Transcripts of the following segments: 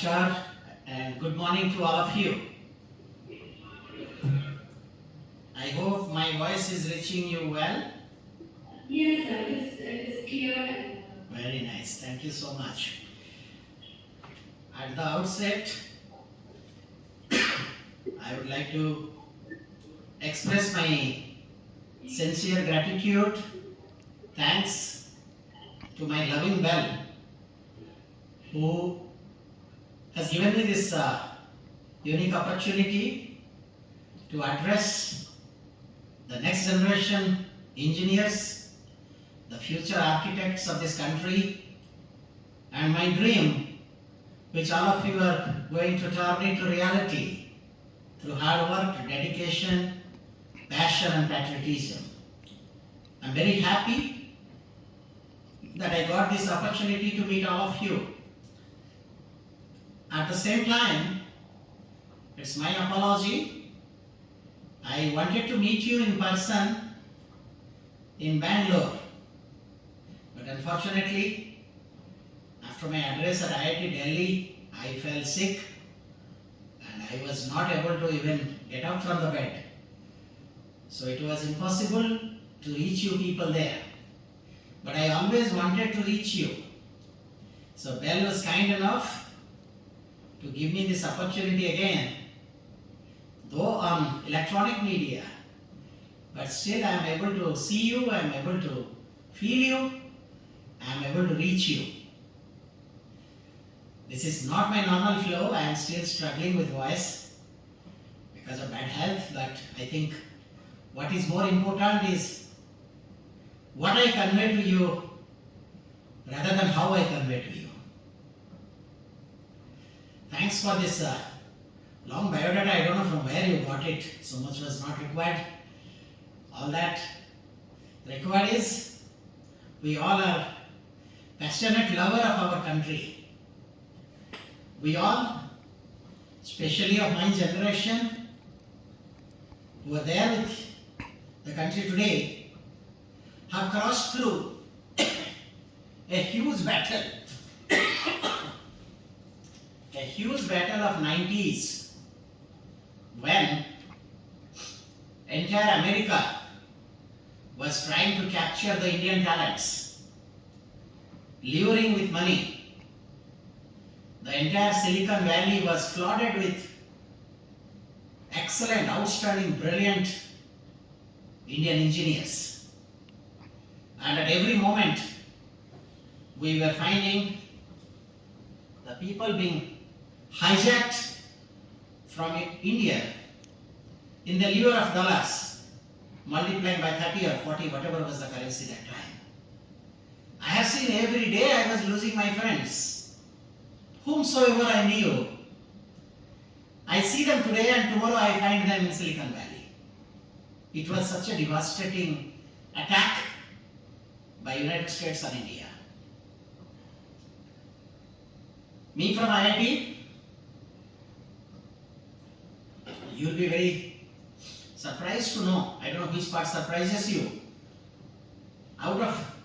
Namaskar and good morning to all of you. I hope my voice is reaching you well. Yes, sir. It is clear and Very nice. Thank you so much. At the outset, I would like to express my sincere gratitude, thanks to my loving Bell who has given me this unique opportunity to address the next generation engineers, the future architects of this country, and my dream, which all of you are going to turn into reality through hard work, dedication, passion, and patriotism. I'm very happy that I got this opportunity to meet all of you. At the same time, it's my apology. I wanted to meet you in person in Bangalore, but unfortunately, after my address at IIT Delhi, I fell sick and I was not able to even get up from the bed. So it was impossible to reach you people there. But I always wanted to reach you. So Bell was kind enough to give me this opportunity again, though on electronic media, but still I am able to see you, I am able to feel you, I am able to reach you. This is not my normal flow. I am still struggling with voice because of bad health, but I think what is more important is what I convey to you rather than how I convey to you. Thanks for this long biodata. I don't know from where you got it. So much was not required. All that required is we all are passionate lover of our country. We all, especially of my generation, who are there with the country today, have crossed through a huge battle. A huge battle of 90s when entire America was trying to capture the Indian talents, luring with money. The entire Silicon Valley was flooded with excellent, outstanding, brilliant Indian engineers. And at every moment, we were finding the people being hijacked from India in the lure of dollars, multiplying by 30 or 40, whatever was the currency that time. I have seen every day I was losing my friends, whomsoever I knew. I see them today and tomorrow I find them in Silicon Valley. It was such a devastating attack by United States on India. Me from IIT, you'll be very surprised to know, I don't know which part surprises you. Out of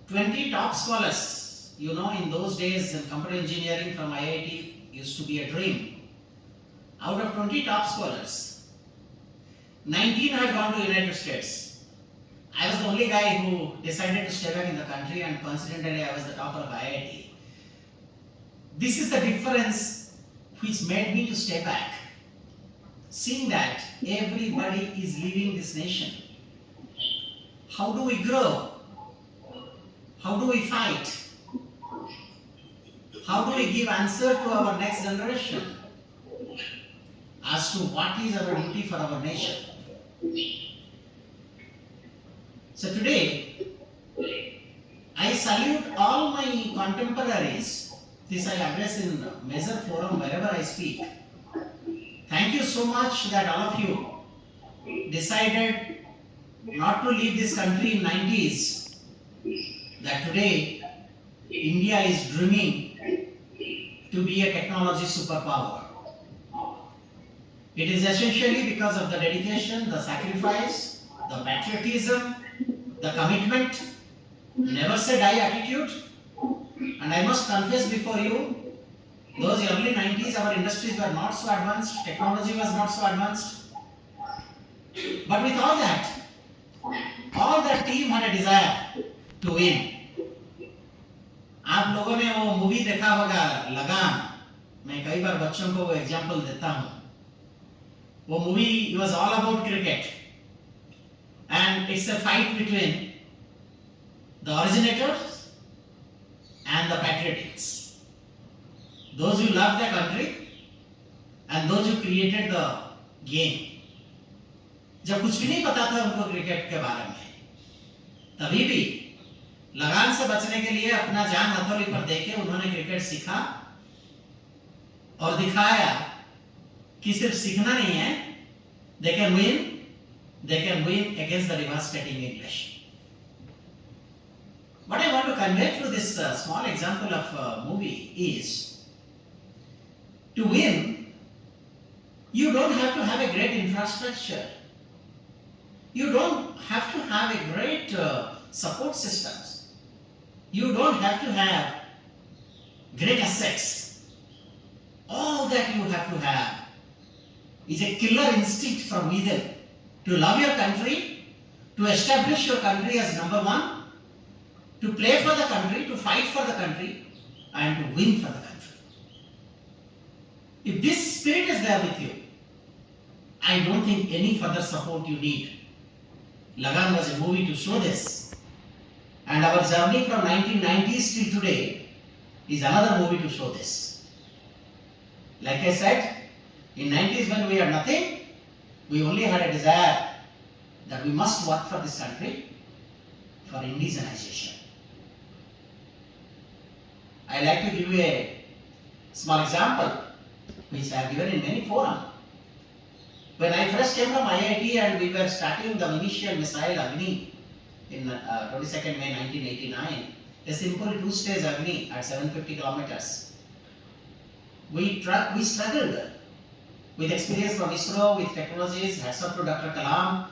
20 top scholars, you know, in those days in computer engineering from IIT used to be a dream. Out of 20 top scholars, 19 had gone to United States. I was the only guy who decided to stay back in the country, and coincidentally I was the topper of IIT. This is the difference which made me to stay back. Seeing that everybody is leaving this nation. How do we grow? How do we fight? How do we give answer to our next generation as to what is our duty for our nation? So today, I salute all my contemporaries. This I address in major forum wherever I speak. Thank you so much that all of you decided not to leave this country in 90s. That today India is dreaming to be a technology superpower. It is essentially because of the dedication, the sacrifice, the patriotism, the commitment, never say die attitude. And I must confess before you, Those early 90s, our industries were not so advanced, technology was not so advanced. But with all that team had a desire to win. आप लोगों ने वो movie देखा होगा लगान. मैं कई बार बच्चों को वो एग्जांपल देता हूँ. वो movie was all about cricket, and it's a fight between the originators and the patriots. Those who love their country and those who created the game. जब कुछ भी नहीं पता था उनको क्रिकेट के बारे में, तभी भी लगान से बचने के लिए अपना जान हथौड़ी पर देके उन्होंने क्रिकेट सीखा और दिखाया कि सिर्फ सीखना नहीं है, they can win against the devastating English. What I want to convey through this small example of a movie is, to win, you don't have to have a great infrastructure. You don't have to have a great support systems. You don't have to have great assets. All that you have to have is a killer instinct from within to love your country, to establish your country as number one, to play for the country, to fight for the country, and to win for the country. If this spirit is there with you, I don't think any further support you need. Lagan was a movie to show this. And our journey from 1990s till today is another movie to show this. Like I said, in 90s when we had nothing, we only had a desire that we must work for this country, for indigenization. I like to give you a small example, which I have given in many forums. When I first came from IIT and we were starting the initial missile Agni in 22nd May 1989, a simple two-stage Agni at 750 kilometers. We struggled with experience from ISRO, with technologies, hats off to Dr. Kalam.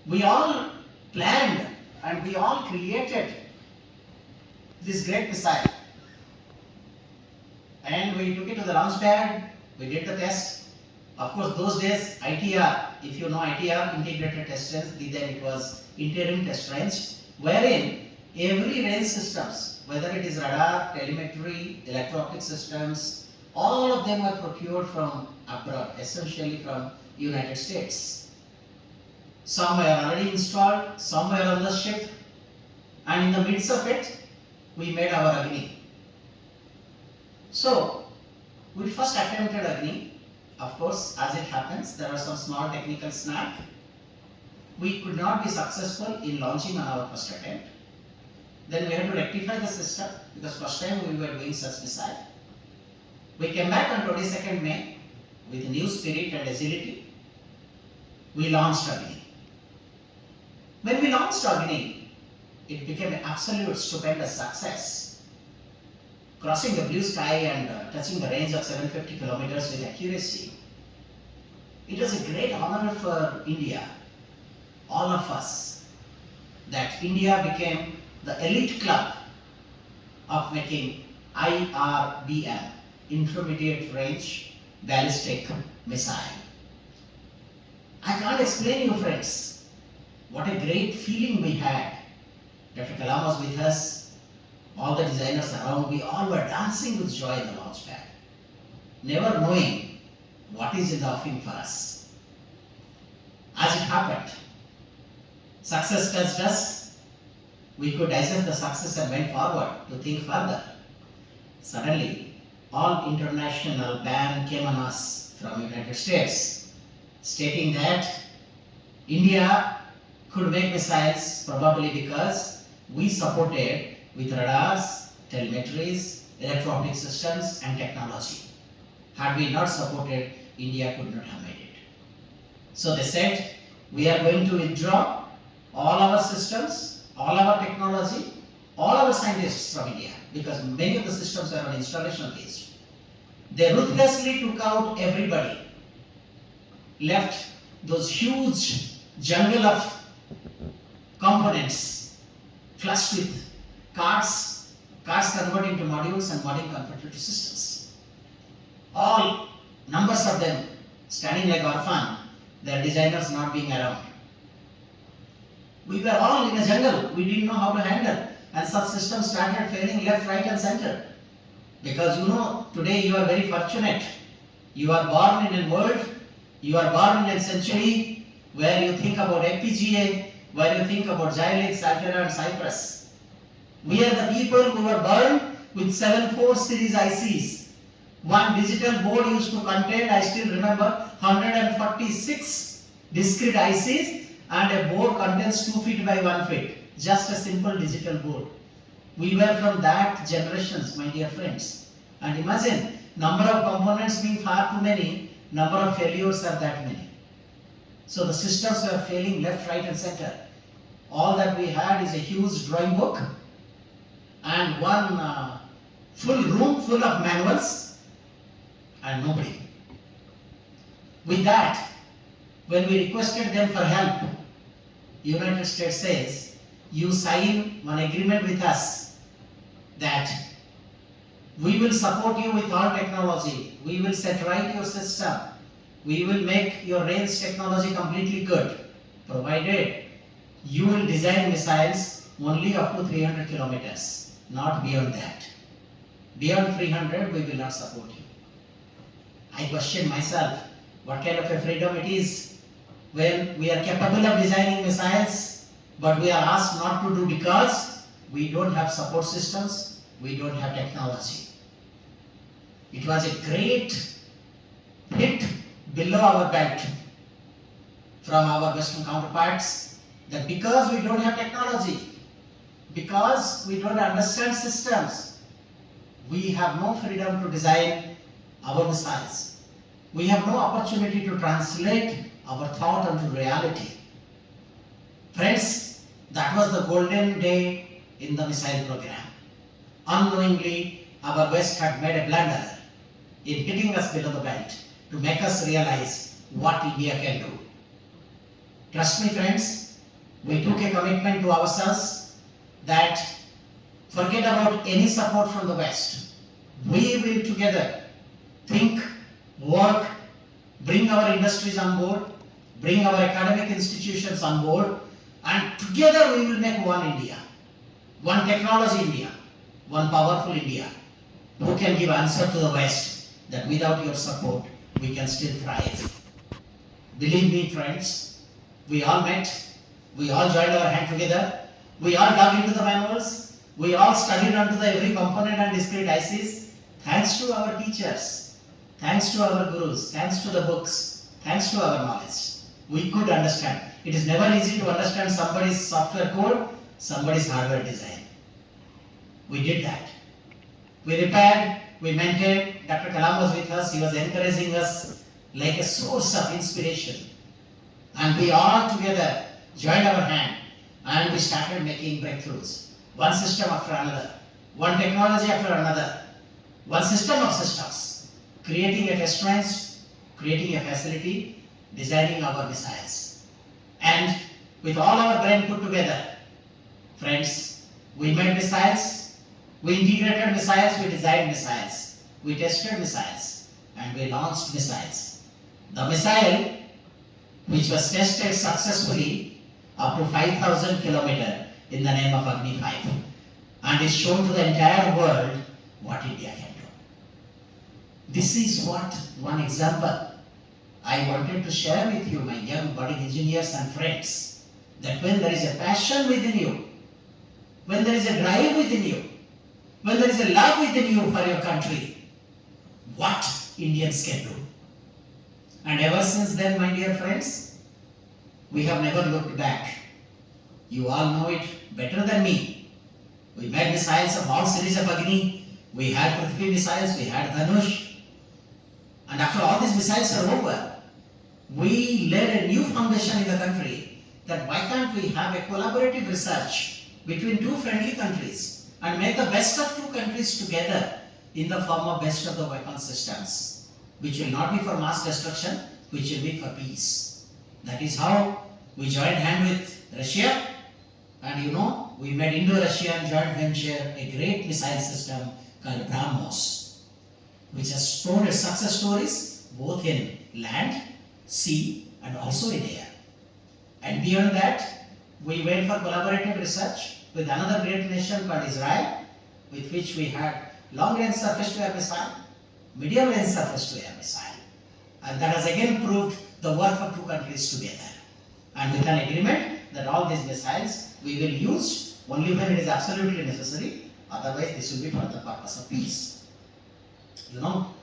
We all planned and we all created this great missile. And we took it to the launch pad, we did the test. Of course, those days, ITR, if you know ITR, Integrated Test Range, then it was Interim Test Range, wherein every range systems, whether it is radar, telemetry, electro-optic systems, all of them were procured from abroad, essentially from United States. Some were already installed, some were on the ship, and in the midst of it, we made our Agni. So, we first attempted Agni. Of course, as it happens, there are some small technical snag. We could not be successful in launching on our first attempt. Then we had to rectify the system because first time we were doing such missile. We came back on 22nd May with new spirit and agility. We launched Agni. When we launched Agni, it became an absolute stupendous success. Crossing the blue sky and touching the range of 750 kilometers with accuracy. It was a great honor for India, all of us, that India became the elite club of making IRBM, Intermediate Range Ballistic Missile. I can't explain you friends, what a great feeling we had. Dr. Kalam was with us, all the designers around, we all were dancing with joy in the launch pad, never knowing what is in the offing for us. As it happened, success touched us, we could digest the success and went forward to think further. Suddenly, all international ban came on us from United States, stating that India could make missiles probably because we supported with radars, telemetries, electro-optic systems and technology. Had we not supported, India could not have made it. So they said, we are going to withdraw all our systems, all our technology, all our scientists from India, because many of the systems were on installation phase. They ruthlessly took out everybody, left those huge jungle of components flushed with cards converted into modules and module converted to systems. all numbers of them standing like orphan, their designers not being around. We were all in a jungle, we didn't know how to handle, and such systems started failing left, right and center. Because today you are very fortunate. You are born in a world, you are born in a century where you think about FPGA, where you think about Xilinx, Altera and Cypress. We are the people who were born with 7-4 series ICs. One digital board used to contain, I still remember, 146 discrete ICs, and a board contains 2 feet by 1 feet. Just a simple digital board. We were from that generations, my dear friends. And imagine, number of components being far too many, number of failures are that many. So the systems were failing left, right and center. All that we had is a huge drawing book and one full room full of manuals and nobody. With that, when we requested them for help, United States says, you sign one agreement with us that we will support you with all technology, we will set right your system, we will make your range technology completely good, provided you will design missiles only up to 300 kilometers, not beyond that. Beyond 300, we will not support you. I question myself, what kind of a freedom it is when we are capable of designing missiles, but we are asked not to do because we don't have support systems, we don't have technology. It was a great hit below our belt from our Western counterparts that because we don't have technology, because we don't understand systems, we have no freedom to design our missiles. We have no opportunity to translate our thought into reality. Friends, that was the golden day in the missile program. Unknowingly, our West had made a blunder in hitting us below the belt to make us realize what India can do. Trust me, friends, we took a commitment to ourselves that forget about any support from the West. We will together think, work, bring our industries on board, bring our academic institutions on board, and together we will make one India, one technology India, one powerful India, who can give answer to the West that without your support, we can still thrive. Believe me, friends, we all met, we all joined our hand together, we all dug into the manuals, we all studied onto the every component and discrete ICs. Thanks to our teachers, thanks to our gurus, thanks to the books, thanks to our knowledge, we could understand. It is never easy to understand somebody's software code, somebody's hardware design. We did that. We repaired, we maintained. Dr. Kalam was with us, he was encouraging us like a source of inspiration. And we all together joined our hand and we started making breakthroughs. One system after another, one technology after another, one system of systems, creating a test range, creating a facility, designing our missiles. And with all our brain put together, friends, we made missiles, we integrated missiles, we designed missiles, we tested missiles, and we launched missiles. The missile, which was tested successfully up to 5,000 kilometers in the name of Agni 5, and is shown to the entire world what India can do. This is one example I wanted to share with you, my young budding engineers and friends, that when there is a passion within you, when there is a drive within you, when there is a love within you for your country, what Indians can do. And ever since then, my dear friends, we have never looked back. You all know it better than me. We made missiles of all series of Agni. We had Prithvi missiles, we had Dhanush. And after all these missiles are over, we laid a new foundation in the country that why can't we have a collaborative research between two friendly countries and make the best of two countries together in the form of best of the weapon systems, which will not be for mass destruction, which will be for peace. That is how we joined hand with Russia, and we made Indo-Russian joint venture a great missile system called BrahMos. which has shown its success stories both in land, sea, and also in air. And beyond that, we went for collaborative research with another great nation called Israel, with which we had long-range surface-to-air missile, medium-range surface-to-air missile. And that has again proved the work of two countries together. And with an agreement that all these missiles we will use only when it is absolutely necessary, otherwise this will be for the purpose of peace. You know,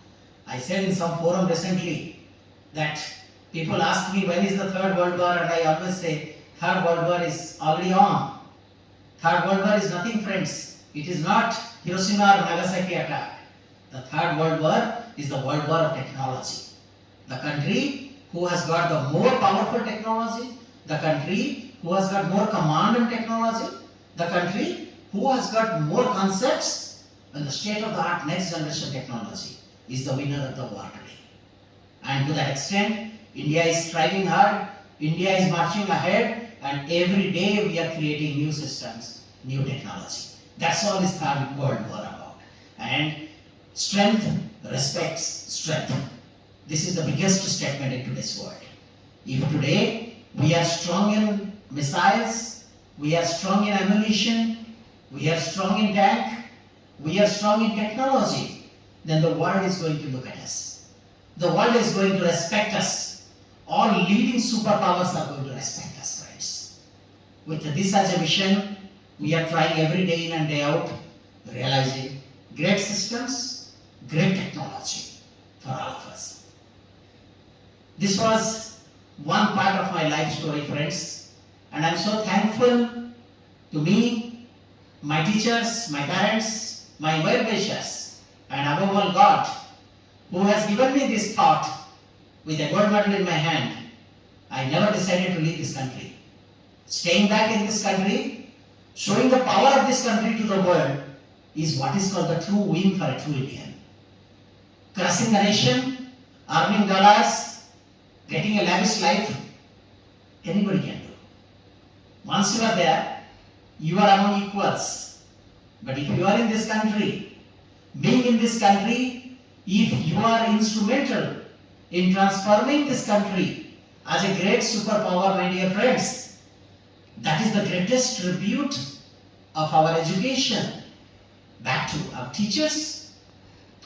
I said in some forum recently that people ask me when is the Third World War, and I always say Third World War is already on. Third World War is nothing, friends. It is not Hiroshima or Nagasaki attack. The Third World War is the World War of technology. The country who has got the more powerful technology, the country who has got more command on technology, the country who has got more concepts and the state-of-the-art next generation technology is the winner of the war today. And to that extent, India is striving hard, India is marching ahead, and every day we are creating new systems, new technology. That's all is Third World War about. And strength respects strength. This is the biggest statement in today's world. If today we are strong in missiles, we are strong in ammunition, we are strong in tank, we are strong in technology, then the world is going to look at us. The world is going to respect us. All leading superpowers are going to respect us, friends. With this as a mission, we are trying every day in and day out, realizing great systems, great technology for all of us. This was one part of my life story, friends, and I'm so thankful to me, my teachers, my parents, my well-wishers, and above all God, who has given me this thought with a gold medal in my hand. I never decided to leave this country. Staying back in this country, showing the power of this country to the world, is what is called the true win for a true Indian. Crushing a nation, earning dollars, getting a lavish life, anybody can do. Once you are there, you are among equals. But if you are in this country, being in this country, if you are instrumental in transforming this country as a great superpower, my dear friends, that is the greatest tribute of our education back to our teachers,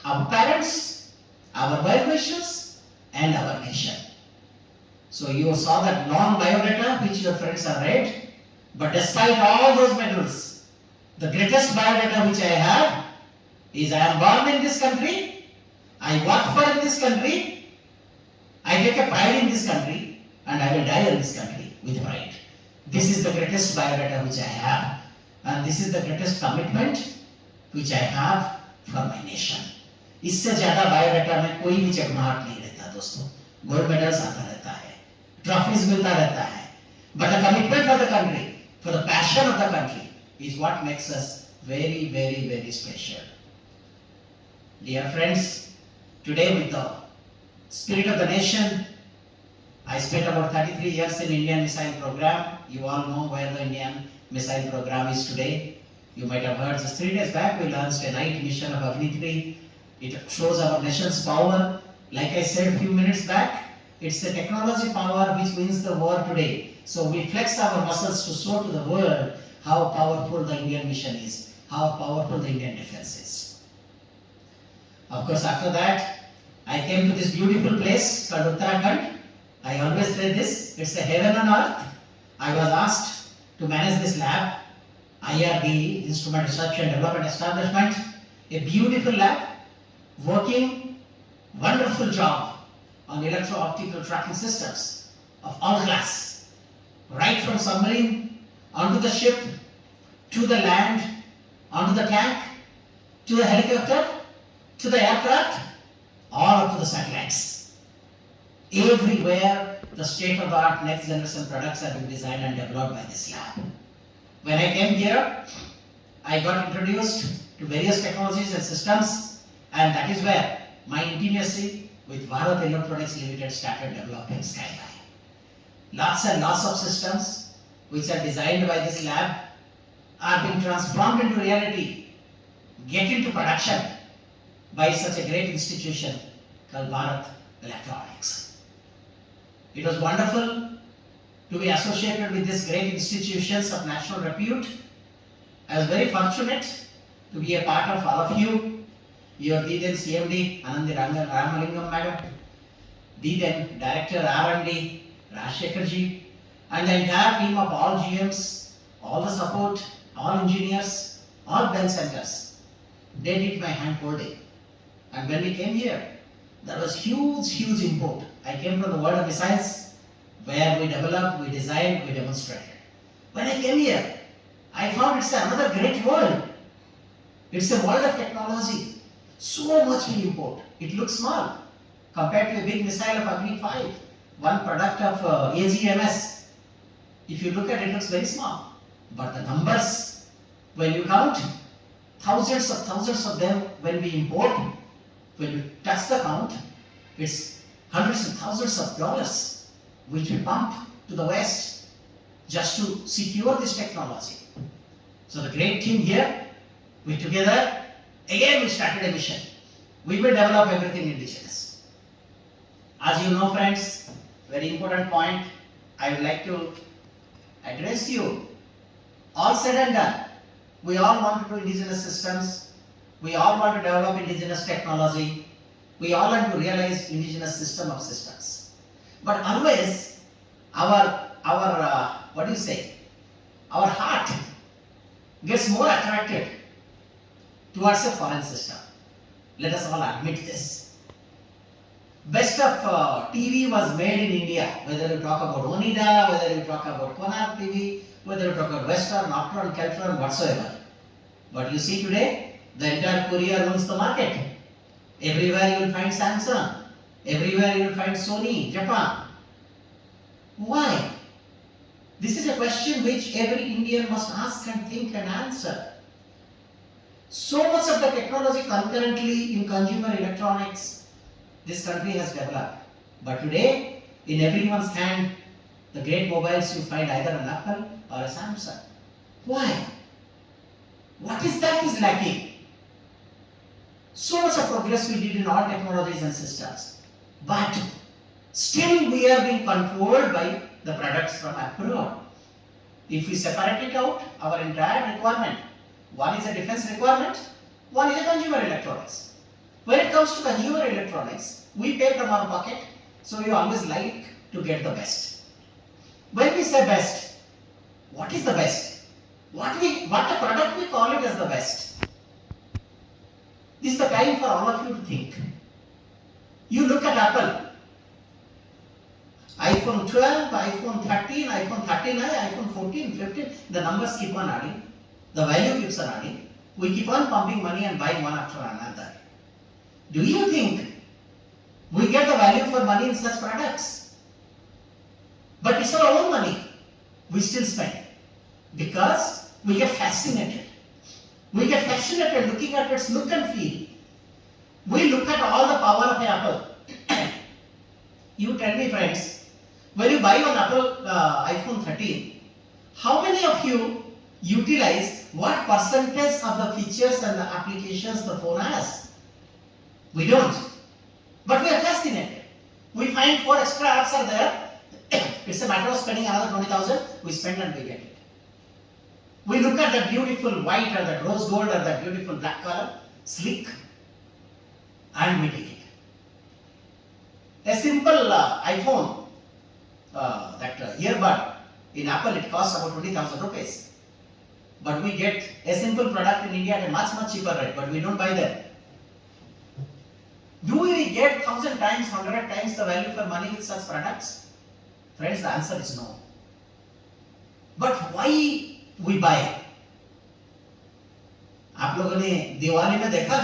our parents, our well-wishers, and our nation. So you saw that long biodata which your friends have read, but despite all those medals, the greatest biodata which I have is I am born in this country, I work for this country, I take a pride in this country, and I will die in this country with pride. This is the greatest biodata which I have, and this is the greatest commitment which I have for my nation. इससे ज़्यादा biodata में कोई भी चकमाहट नहीं रहता दोस्तों. Gold medals आता रहता है, ट्रॉफीज मिलता रहता है, but the commitment for the country, for the passion of the country, is what makes us very, very, very special. Dear friends, today with the spirit of the nation, I spent about 33 years in Indian missile program. You all know where the Indian missile program is today. You might have heard just 3 days back we launched a night mission of Agni 3. It shows our nation's power. Like I said a few minutes back, it's the technology power which wins the war today. So we flex our muscles to show to the world how powerful the Indian mission is, how powerful the Indian defense is. Of course, after that, I came to this beautiful place called Uttarakhand. I always say this, it's a heaven on earth. I was asked to manage this lab, IRD, Instrument Research and Development Establishment, a beautiful lab, working wonderful job on electro-optical tracking systems of all class, right from submarine, onto the ship, to the land, onto the tank, to the helicopter, to the aircraft, all up to the satellites. Everywhere, the state-of-the-art next generation products have been designed and developed by this lab. When I came here, I got introduced to various technologies and systems, and that is where my intimacy with Bharat Electronics Limited started developing Skyline. Lots and lots of systems which are designed by this lab are being transformed into reality, get into production, by such a great institution called Bharat Electronics. It was wonderful to be associated with these great institutions of national repute. I was very fortunate to be a part of all of you. Your then CMD Anandi Ramalingam Madam, then Director R&D Rajshekhar ji, and the entire team of all GMs, all the support, all engineers, all bell centers. They did my hand holding. And when we came here, there was huge import. I came from the world of missiles, where we developed, we designed, we demonstrated. When I came here, I found it's another great world. It's a world of technology. So much we import. It looks small compared to a big missile of Agni 5, one product of AGMS. If you look at it, it looks very small. But the numbers, when you count, thousands of them when we import, when you touch the count, it's hundreds and thousands of dollars which we pump to the West just to secure this technology. So the great team here, we together, again we started a mission. We will develop everything indigenous. As you know friends, very important point, I would like to address you. All said and done, we all want to do indigenous systems, we all want to develop indigenous technology, we all want to realize indigenous system of systems. But always our our heart gets more attracted towards a foreign system. Let us all admit this. Best of TV was made in India, whether you talk about Onida, whether you talk about Konark TV, whether you talk about Western, Nocturne, Keltron, whatsoever. But you see today, the entire Korea rules the market. Everywhere you will find Samsung, everywhere you will find Sony, Japan. Why? This is a question which every Indian must ask and think and answer. So much of the technology concurrently in consumer electronics, this country has developed. But today, in everyone's hand, the great mobiles you find either an Apple or a Samsung. Why? What is that is lacking? So much of progress we did in all technologies and systems. But still we are being controlled by the products from abroad. If we separate it out, our entire requirement, one is a defense requirement, one is a consumer electronics. When it comes to consumer electronics, we pay from our pocket, so we always like to get the best. When we say best, what is the best? What the product we call it as the best? This is the time for all of you to think. You look at Apple, iPhone 12, iPhone 13, iPhone 39, iPhone 14, 15, the numbers keep on adding, the value keeps on adding. We keep on pumping money and buying one after another. Do you think we get the value for money in such products? But it's our own money. We still spend because we get fascinated. We get fascinated looking at its look and feel. We look at all the power of Apple. You tell me friends, when you buy an Apple iPhone 13, how many of you utilize what percentage of the features and the applications the phone has? We don't. But we are fascinated. We find 4 extra apps are there. It's a matter of spending another 20,000. We spend and we get it. We look at that beautiful white or that rose gold or that beautiful black color, sleek, and we take it. A simple iPhone, earbud in Apple, it costs about 20,000 rupees. But we get a simple product in India at a much cheaper rate, but we don't buy them. Do we get 1,000 times, 100 times the value for money with such products? Friends, the answer is no. But why we buy? आप लोगों ने दिवाली में देखा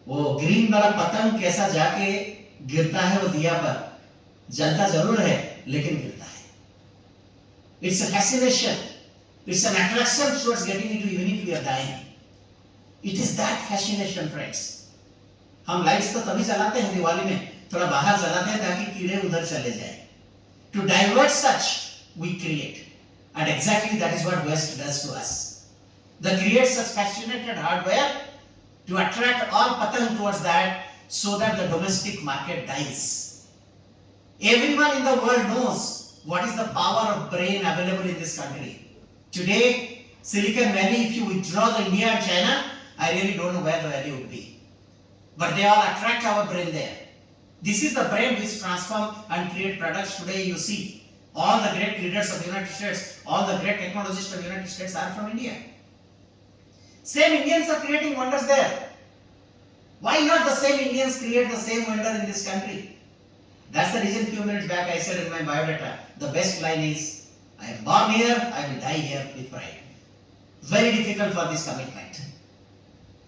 वो green वाला पतंग कैसा जाके गिरता है वो दिया पर, जलता जरूर है लेकिन गिरता है. It's a fascination. It's an attraction towards getting into even if we are dying. It is that fascination, friends. हम लाइट्स तो तभी जलाते हैं दिवाली में, थोड़ा बाहर जलाते हैं ताकि कीड़े उधर चले जाए. To divert such, we create. And exactly that is what West does to us. They create such fascinated hardware to attract all patang towards that so that the domestic market dies. Everyone in the world knows what is the power of brain available in this country. Today, Silicon Valley, if you withdraw the India and China, I really don't know where the value would be. But they all attract our brain there. This is the brain which transform and create products. Today you see all the great leaders of the United States, all the great technologists of the United States are from India. Same Indians are creating wonders there. Why not the same Indians create the same wonder in this country? That's the reason few minutes back I said in my biodata, the best line is, I am born here, I will die here with pride. Very difficult for this commitment.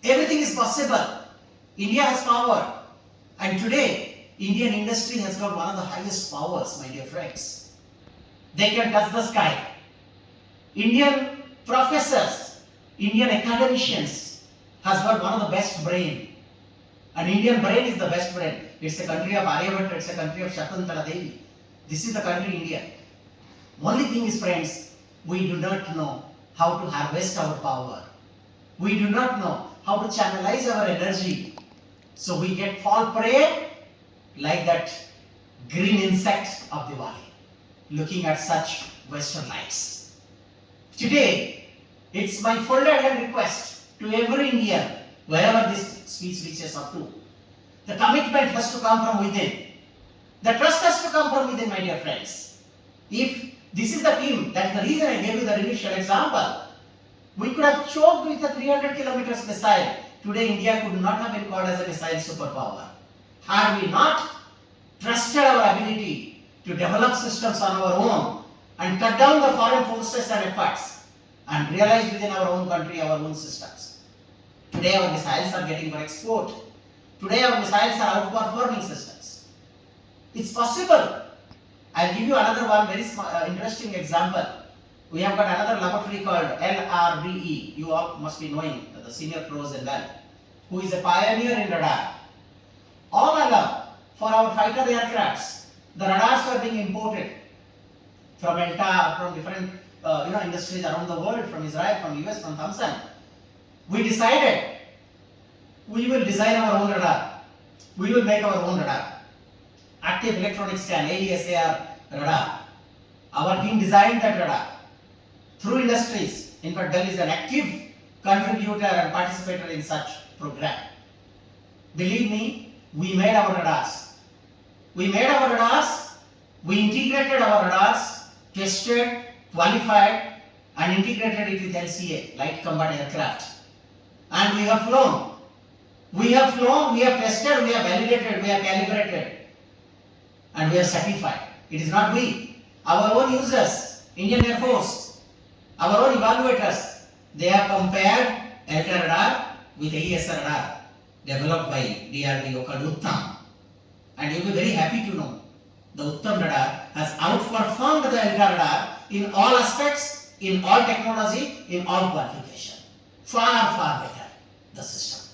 Everything is possible. India has power. And today, Indian industry has got one of the highest powers, my dear friends. They can touch the sky. Indian professors, Indian academicians has got one of the best brain. An Indian brain is the best brain. It's a country of Aryabhatta, it's a country of Shakuntala Devi. This is the country India. Only thing is, friends, we do not know how to harvest our power. We do not know how to channelize our energy. So we get fall prey like that green insect of the valley, looking at such Western lights. Today, it's my folded hand request to every Indian, wherever this speech reaches up to. The commitment has to come from within. The trust has to come from within, my dear friends. If this is the team, that's the reason I gave you the initial example. We could have choked with a 300 kilometers missile. Today, India could not have been called as a missile superpower. Had we not trusted our ability to develop systems on our own and cut down the foreign forces and efforts and realize within our own country our own systems. Today, our missiles are getting for export. Today, our missiles are outperforming systems. It's possible. I'll give you another one very interesting example. We have got another laboratory called LRDE. You all must be knowing the senior pros and well, who is a pioneer in radar. All along, for our fighter aircrafts, the radars were being imported from ELTA, from different industries around the world, from Israel, from US, from Thompson. We decided we will design our own radar. We will make our own radar. Active electronic scan, AESAR radar. Our team designed that radar through industries. In fact, Dell is an active contributor and participator in such program. Believe me, we made our radars. We integrated our radars, tested, qualified, and integrated it with LCA, Light Combat Aircraft. And we have flown. We have tested, we have validated, we have calibrated, and we are certified. It is not we. Our own users, Indian Air Force, our own evaluators, they have compared ELTA radar with AESR radar developed by DRDO called Uttam. And you'll be very happy to know the Uttam radar has outperformed the ELTA radar in all aspects, in all technology, in all qualification. Far, far better, the system.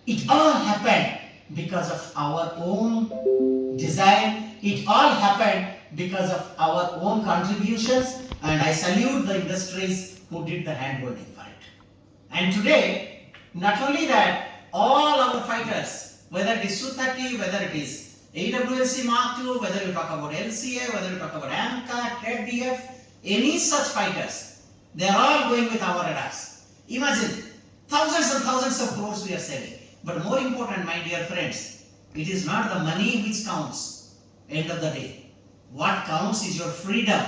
It all happened because of our own design. It all happened because of our own contributions, and I salute the industries who did the hand-holding for it. And today, not only that, all our fighters, whether it is Su-30, whether it is AWLC Mark II, whether you talk about LCA, whether you talk about AMCA, TED-DF, any such fighters, they are all going with our radars. Imagine, thousands and thousands of crores we are saving. But more important, my dear friends, it is not the money which counts, end of the day. What counts is your freedom,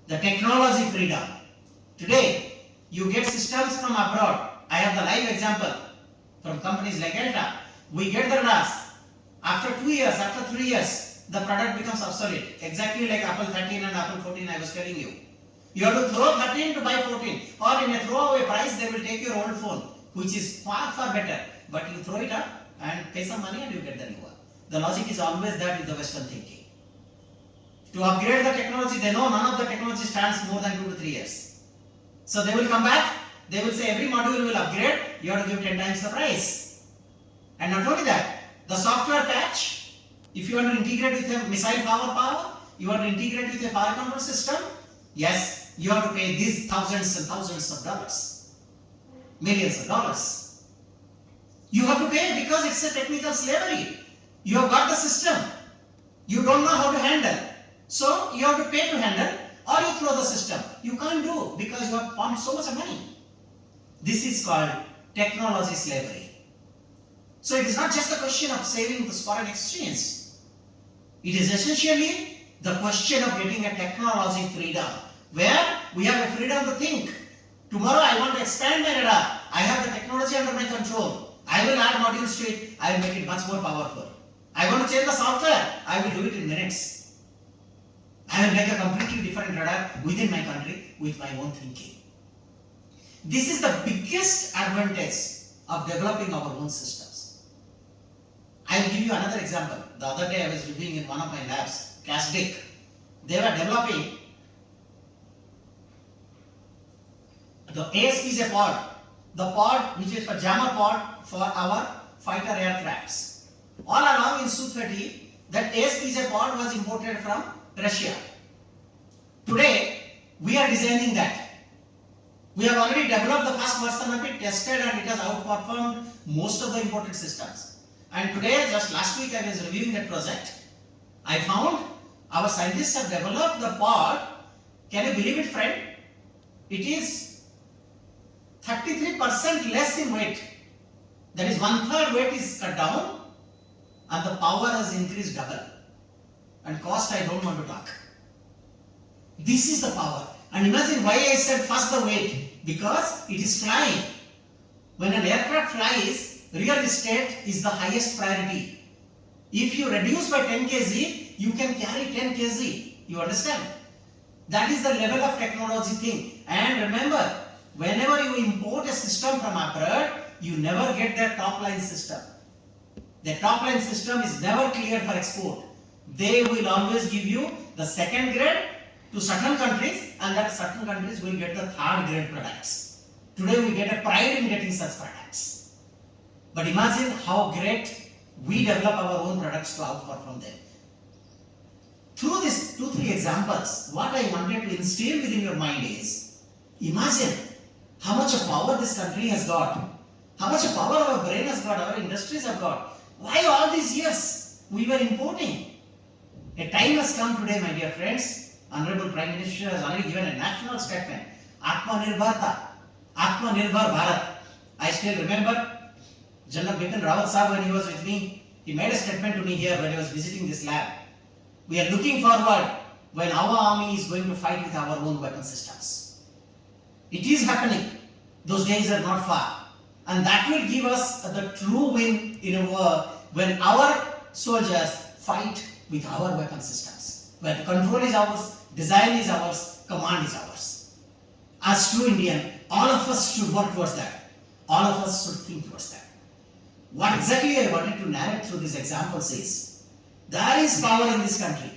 the technology freedom. Today, you get systems from abroad. I have the live example from companies like ELTA. We get the radars. After 2 years, after 3 years, the product becomes obsolete. Exactly like Apple 13 and Apple 14 I was telling you. You have to throw 13 to buy 14. Or in a throwaway price, they will take your old phone, which is far, far better. But you throw it up and pay some money and you get the new one. The logic is always that with the Western thinking. To upgrade the technology, they know none of the technology stands more than 2 to 3 years. So they will come back, they will say every module will upgrade, you have to give 10 times the price. And not only that, the software patch, if you want to integrate with a missile power, you want to integrate with a fire control system, yes, you have to pay these thousands and thousands of dollars, millions of dollars. You have to pay because it's a technical slavery. You have got the system. You don't know how to handle. So you have to pay to handle, or you throw the system. You can't do because you have pumped so much money. This is called technology slavery. So it is not just a question of saving this foreign exchange. It is essentially the question of getting a technology freedom, where we have a freedom to think. Tomorrow I want to expand my radar. I have the technology under my control. I will add modules to it. I will make it much more powerful. I want to change the software. I will do it in minutes. I will make a completely different radar within my country with my own thinking. This is the biggest advantage of developing our own systems. I will give you another example. The other day I was reviewing in one of my labs, CASDIC. They were developing the ASPJ pod, the pod which is a jammer pod for our fighter aircrafts. All along in Su-30, that ASPJ pod was imported from Russia. Today, we are designing that. We have already developed the first version of it, tested, and it has outperformed most of the imported systems. And today, just last week, I was reviewing that project. I found our scientists have developed the pod. Can you believe it, friend? It is 33% less in weight. That is, 1/3 weight is cut down, and the power has increased double. And cost, I don't want to talk. This is the power. And imagine why I said first the weight. Because it is flying. When an aircraft flies, real estate is the highest priority. If you reduce by 10 kg, you can carry 10 kg. You understand? That is the level of technology thing. And remember, whenever you import a system from abroad, you never get their top line system. The top line system is never cleared for export. They will always give you the second grade to certain countries, and that certain countries will get the third grade products. Today we get a pride in getting such products. But imagine how great we develop our own products to outperform them. Through these 2-3 examples, what I wanted to instill within your mind is, imagine how much of power this country has got, how much of power our brain has got, our industries have got. Why all these years we were importing? A time has come today, my dear friends. Honorable Prime Minister has already given a national statement, Atmanirbharta, Atmanirbhar Bharat. I still remember General Bipin Rawat Sahab, when he was with me, he made a statement to me here when I was visiting this lab. We are looking forward when our army is going to fight with our own weapon systems. It is happening. Those days are not far. And that will give us the true win in a war when our soldiers fight with our weapon systems. Where the control is ours, design is ours, command is ours. As true Indian, all of us should work towards that. All of us should think towards that. What exactly I wanted to narrate through these examples is, there is power in this country.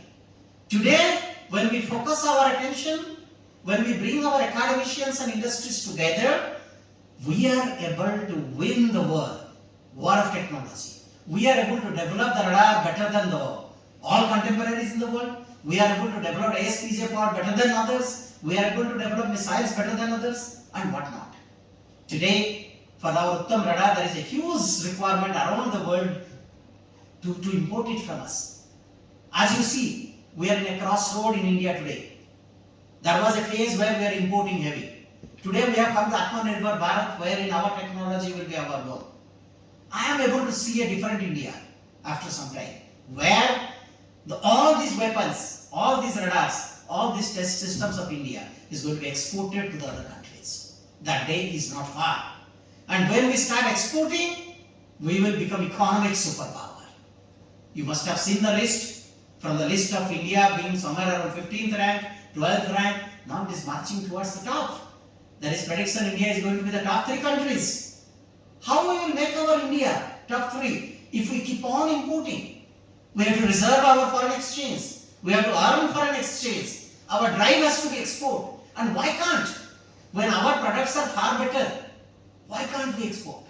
Today, when we focus our attention, when we bring our academicians and industries together, we are able to win the war of technology. We are able to develop the radar better than all contemporaries in the world. We are able to develop ASPJ pod better than others. We are able to develop missiles better than others, and whatnot. Today, for our Uttam radar, there is a huge requirement around the world to import it from us. As you see, we are in a crossroad in India today. There was a phase where we are importing heavy. Today we have come to Atmanirbhar Bharat, wherein our technology will be our own. I am able to see a different India after some time, where all these weapons, all these radars, all these test systems of India is going to be exported to the other countries. That day is not far. And when we start exporting, we will become economic superpower. You must have seen the list. From the list of India being somewhere around 15th rank, 12th rank, now it is marching towards the top. There is prediction India is going to be the top 3 countries. How we will make our India top 3 if we keep on importing? We have to reserve our foreign exchange. We have to earn foreign exchange. Our drive has to be export. And why can't? When our products are far better, why can't we export?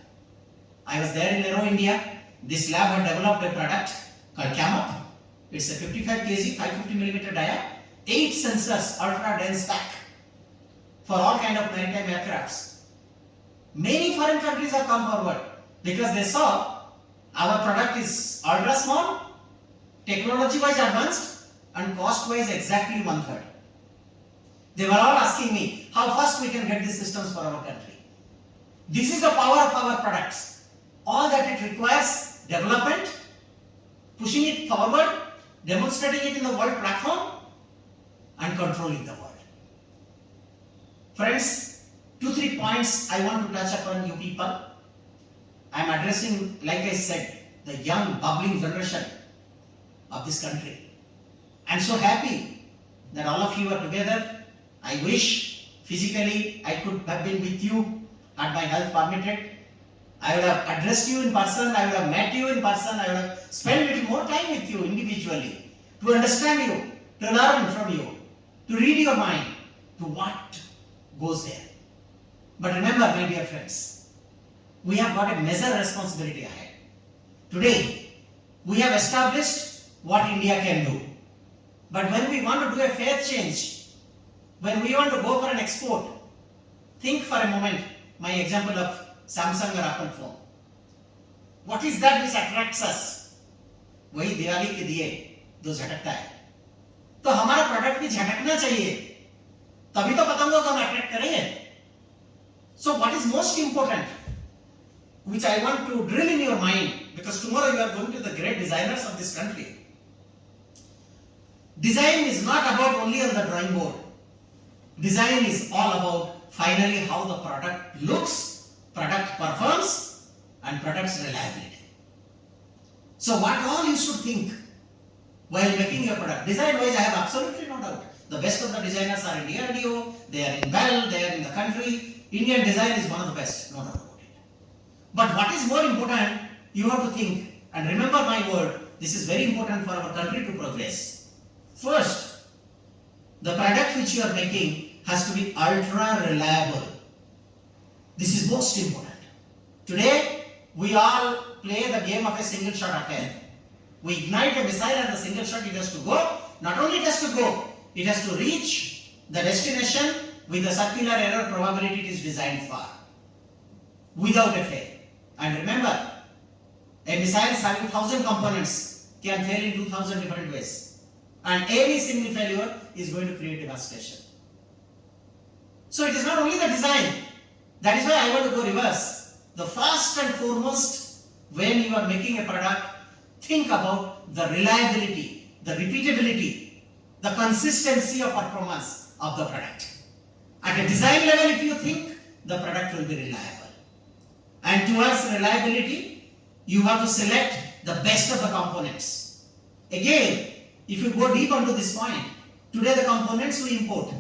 I was there in Aero India. This lab had developed a product called CAMUP. It's a 55 kg, 550mm dia, 8 sensors, ultra dense pack for all kind of maritime aircrafts. Many foreign countries have come forward. because they saw our product is ultra small, technology-wise advanced, and cost-wise exactly one-third. They were all asking me how fast we can get these systems for our country. This is the power of our products. All that it requires: development, pushing it forward, demonstrating it in the world platform, and controlling the world. Friends, 2-3 points I want to touch upon you people. I am addressing, like I said, the young bubbling generation of this country. I am so happy that all of you are together. I wish physically I could have been with you had my health permitted. I would have addressed you in person, I would have met you in person, I would have spent a little more time with you individually to understand you, to learn from you, to read your mind, to what goes there. But remember, my dear friends, we have got a major responsibility ahead. Today, we have established what India can do. But when we want to do a fair change, when we want to go for an export, think for a moment, my example of Samsung or Apple phone. What is that which attracts us? वही दिवाली के दिए जो झटकता है. तो हमारा product भी झटकना चाहिए, तभी तो पतंगों को हम अट्रैक्ट करेंगे. So what is most important, which I want to drill in your mind, because tomorrow you are going to the great designers of this country. Design is not about only on the drawing board. Design is all about finally how the product looks, product performs, and product's reliability. So what all you should think while making your product. Design wise, I have absolutely no doubt. The best of the designers are in DRDO, they are in BEL, they are in the country. Indian design is one of the best, no doubt about it. But what is more important, you have to think, and remember my word, this is very important for our country to progress. First, the product which you are making has to be ultra reliable. This is most important. Today, we all play the game of a single shot affair. We ignite a missile and the single shot it has to go. Not only it has to go, it has to reach the destination with the circular error probability it is designed for, without a fail. And remember, a missile having 1,000 components can fail in 2,000 different ways. And any single failure is going to create devastation. So it is not only the design. That is why I want to go reverse. The first and foremost, when you are making a product, think about the reliability, the repeatability, the consistency of performance of the product. At a design level, if you think, the product will be reliable. And towards reliability, you have to select the best of the components. Again, if you go deep onto this point, today the components we import.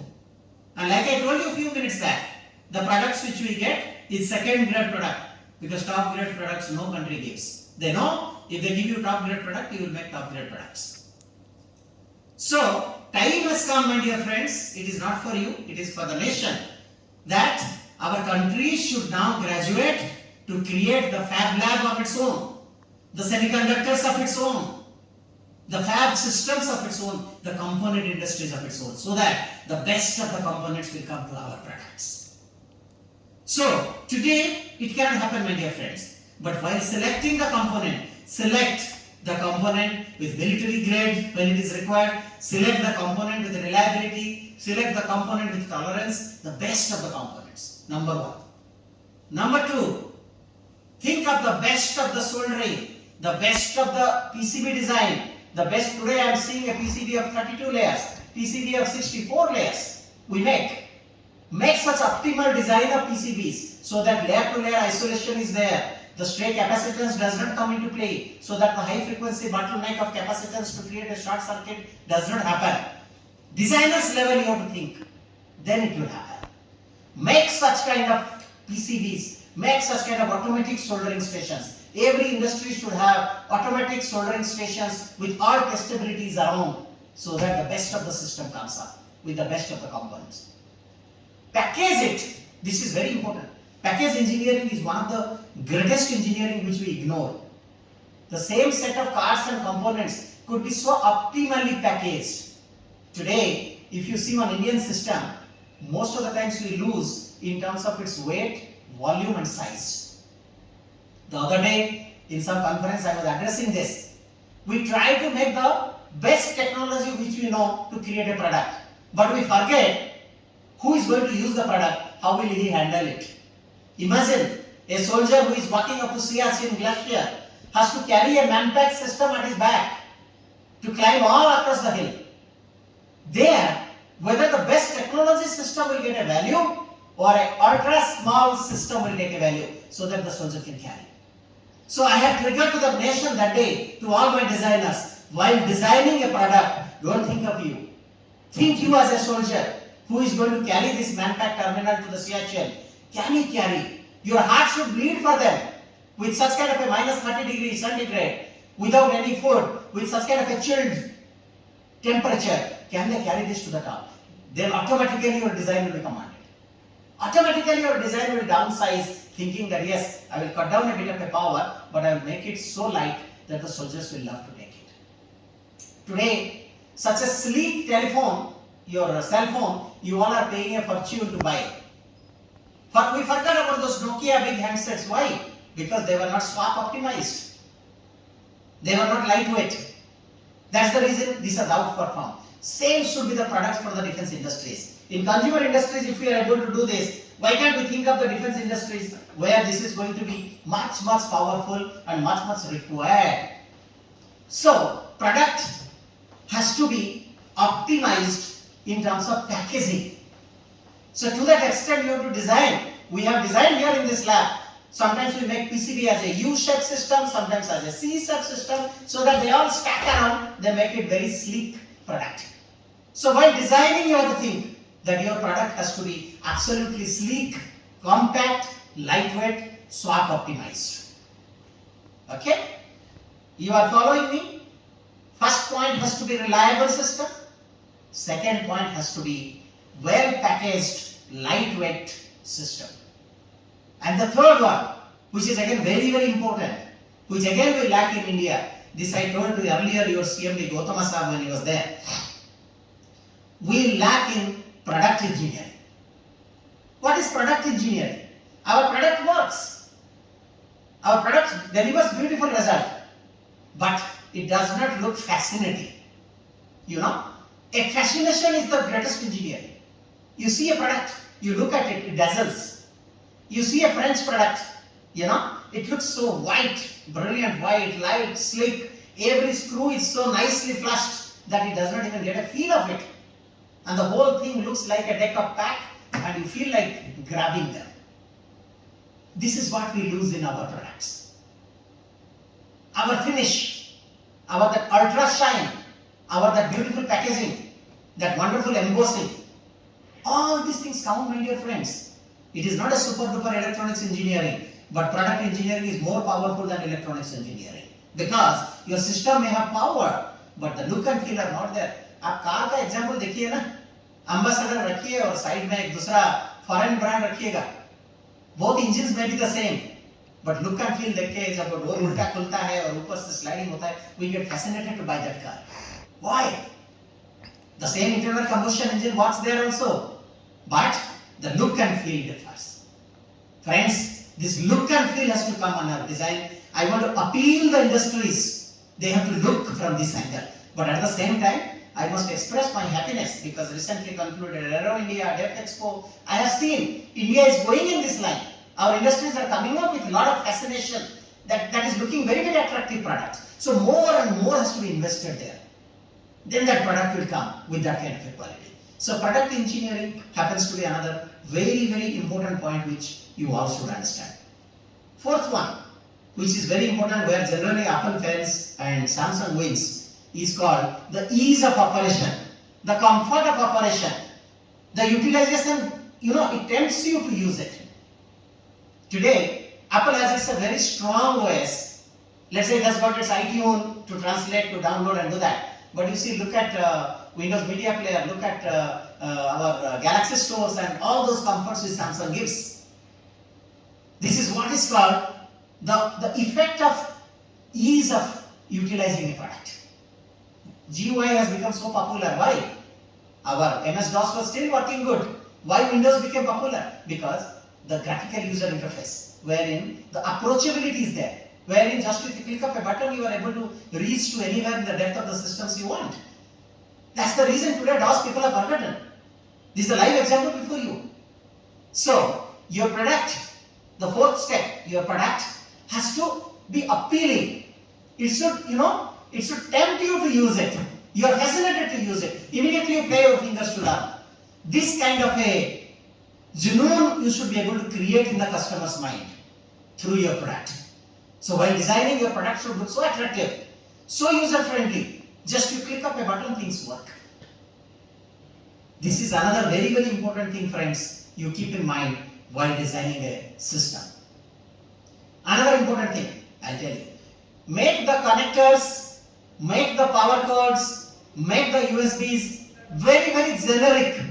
And like I told you a few minutes back, the products which we get is second grade product, because top grade products no country gives. They know if they give you top grade product, you will make top grade products. So, time has come, my dear friends, it is not for you, it is for the nation, that our country should now graduate to create the fab lab of its own, the semiconductors of its own, the fab systems of its own, the component industries of its own, so that the best of the components will come to our products. So, today it cannot happen, my dear friends, but while selecting the component, select the component with military grade when it is required, select the component with reliability, select the component with tolerance, the best of the components, number one. Number two, think of the best of the soldering, the best of the PCB design, the best. Today I am seeing a PCB of 32 layers, PCB of 64 layers we make. Make such optimal design of PCBs so that layer to layer isolation is there. The stray capacitance does not come into play, so that the high frequency bottleneck of capacitance to create a short circuit does not happen. Designers level you have to think, then it will happen. Make such kind of PCBs, make such kind of automatic soldering stations. Every industry should have automatic soldering stations with all testabilities around, so that the best of the system comes up with the best of the components. Package it. This is very important. Package engineering is one of the greatest engineering which we ignore. The same set of parts and components could be so optimally packaged. Today, if you see on Indian system, most of the times we lose in terms of its weight, volume and size. The other day in some conference I was addressing this. We try to make the best technology which we know to create a product, but we forget who is going to use the product, how will he handle it. Imagine a soldier who is walking up to Siachen glacier has to carry a man-pack system at his back to climb all across the hill. There, whether the best technology system will get a value or an ultra small system will take a value so that the soldier can carry. So I had triggered to the nation that day, to all my designers, while designing a product, don't think of you. Think you as a soldier who is going to carry this man-pack terminal to the Siachen. Can he carry? Your heart should bleed for them. With such kind of a minus 30 degrees centigrade, without any food, with such kind of a chilled temperature, can they carry this to the top? Then automatically your design will be commanded. Automatically your design will downsize, thinking that yes, I will cut down a bit of a power, but I will make it so light that the soldiers will love to take it. Today, such a sleek telephone, your cell phone, you all are paying a fortune to buy. But we forgot about those Nokia big handsets. Why? Because they were not swap optimized. They were not lightweight. That's the reason these are outperformed. Same should be the products for the defense industries. In consumer industries, if we are able to do this, why can't we think of the defense industries where this is going to be much, much powerful and much, much required? So, product has to be optimized in terms of packaging. So, to that extent, you have to design. We have designed here in this lab. Sometimes we make PCB as a U-shaped system, sometimes as a C-shaped system, so that they all stack around, they make it very sleek product. So while designing, you have to think that your product has to be absolutely sleek, compact, lightweight, swap optimized. Okay? You are following me? First point has to be reliable system. Second point has to be well packaged, lightweight system. And the third one, which is again very, very important, which again we lack in India. This I told you earlier, your CMD Gautama Sahab when he was there. We lack in product engineering. What is product engineering? Our product works. Our product delivers beautiful result, but it does not look fascinating. You know, a fascination is the greatest engineering. You see a product, you look at it, it dazzles. You see a French product, you know, it looks so white, brilliant white, light, sleek. Every screw is so nicely flushed that it does not even get a feel of it. And the whole thing looks like a deck of pack and you feel like grabbing them. This is what we lose in our products. Our finish, our that ultra shine, our that beautiful packaging, that wonderful embossing. All these things count, my dear friends. It is not a super duper electronics engineering, but product engineering is more powerful than electronics engineering. Because your system may have power, but the look and feel are not there. आप car का example देखिए ना, ambassador रखिए और side में एक दूसरा foreign brand रखिएगा. Both engines may be the same, but look and feel देख के जब डोर उल्टा खुलता है और ऊपर से स्लाइडिंग होता है, we get fascinated to buy that car. Why? The same internal combustion engine works there also, but the look and feel differs. Friends, this look and feel has to come on our design. I want to appeal the industries. They have to look from this angle. But at the same time, I must express my happiness because recently concluded Aero India, Dev Expo, I have seen India is going in this line. Our industries are coming up with a lot of fascination that is looking very, very attractive products. So more and more has to be invested there. Then that product will come with that kind of a quality. So product engineering happens to be another very, very important point which you all should understand. Fourth one, which is very important where generally Apple fails and Samsung wins, is called the ease of operation, the comfort of operation, the utilization, it tempts you to use it. Today, Apple has its very strong OS. Let's say it has got its iTunes to translate, to download and do that. But you see, look at Windows Media Player, look at our Galaxy stores and all those comforts which Samsung gives. This is what is called the effect of ease of utilizing a product. GUI has become so popular. Why? Our MS-DOS was still working good. Why Windows became popular? Because the graphical user interface, wherein the approachability is there, wherein just with the click of a button you are able to reach to anywhere in the depth of the systems you want. That's the reason today DOS people are forgotten. This is a live example before you. So your product, the fourth step, your product has to be appealing. It should, it should tempt you to use it. You are fascinated to use it. Immediately you play your fingers to learn. This kind of a junoon you should be able to create in the customer's mind through your product. So while designing, your product should look so attractive, so user friendly. Just you click up a button, things work. This is another very, very important thing, friends, you keep in mind while designing a system. Another important thing, I'll tell you. Make the connectors, make the power cords, make the USBs very, very generic.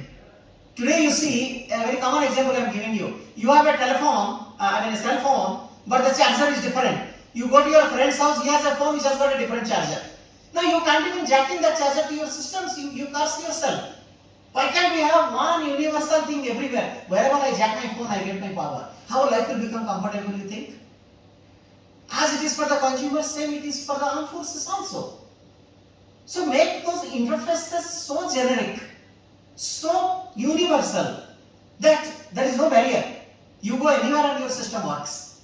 Today you see, a very common example I am giving you. You have a telephone, a cell phone, but the charger is different. You go to your friend's house, he has a phone, he has got a different charger. Now you can't even jack in that charger to your systems, you curse yourself. Why can't we have one universal thing everywhere? Wherever I jack my phone, I get my power. How life will become comfortable, you think? As it is for the consumer, same it is for the armed forces also. So make those interfaces so generic, so universal, that there is no barrier. You go anywhere and your system works.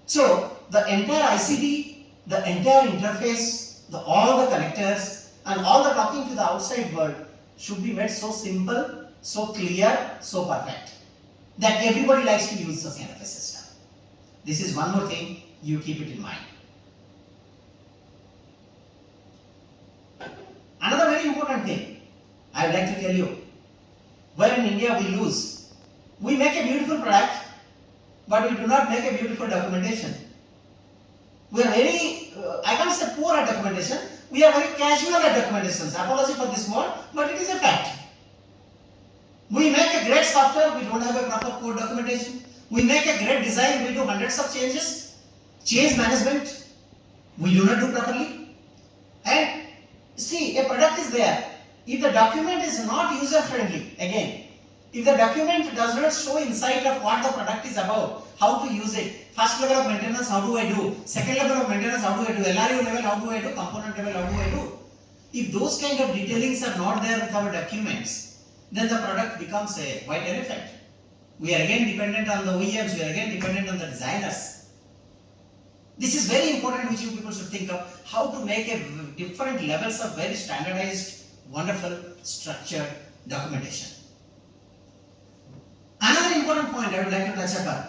So the entire ICD, the entire interface, all the connectors, and all the talking to the outside world should be made so simple, so clear, so perfect, that everybody likes to use this kind of a system. This is one more thing, you keep it in mind. Another very important thing I would like to tell you, where in India we lose. We make a beautiful product, but we do not make a beautiful documentation. We are very, I can't say poor at documentation, we are very casual at documentations. Apology for this word, but it is a fact. We make a great software, we don't have a proper code documentation. We make a great design, we do hundreds of changes. Change management, we do not do properly. And see, a product is there. If the document is not user friendly, again, if the document does not show insight of what the product is about, how to use it, first level of maintenance, how do I do? Second level of maintenance, how do I do? LRU level, how do I do? Component level, how do I do? If those kind of detailings are not there with our documents, then the product becomes a white elephant. We are again dependent on the OEMs, we are again dependent on the designers. This is very important, which you people should think of, how to make a different levels of very standardized, wonderful, structured documentation. Another important point I would like to touch upon,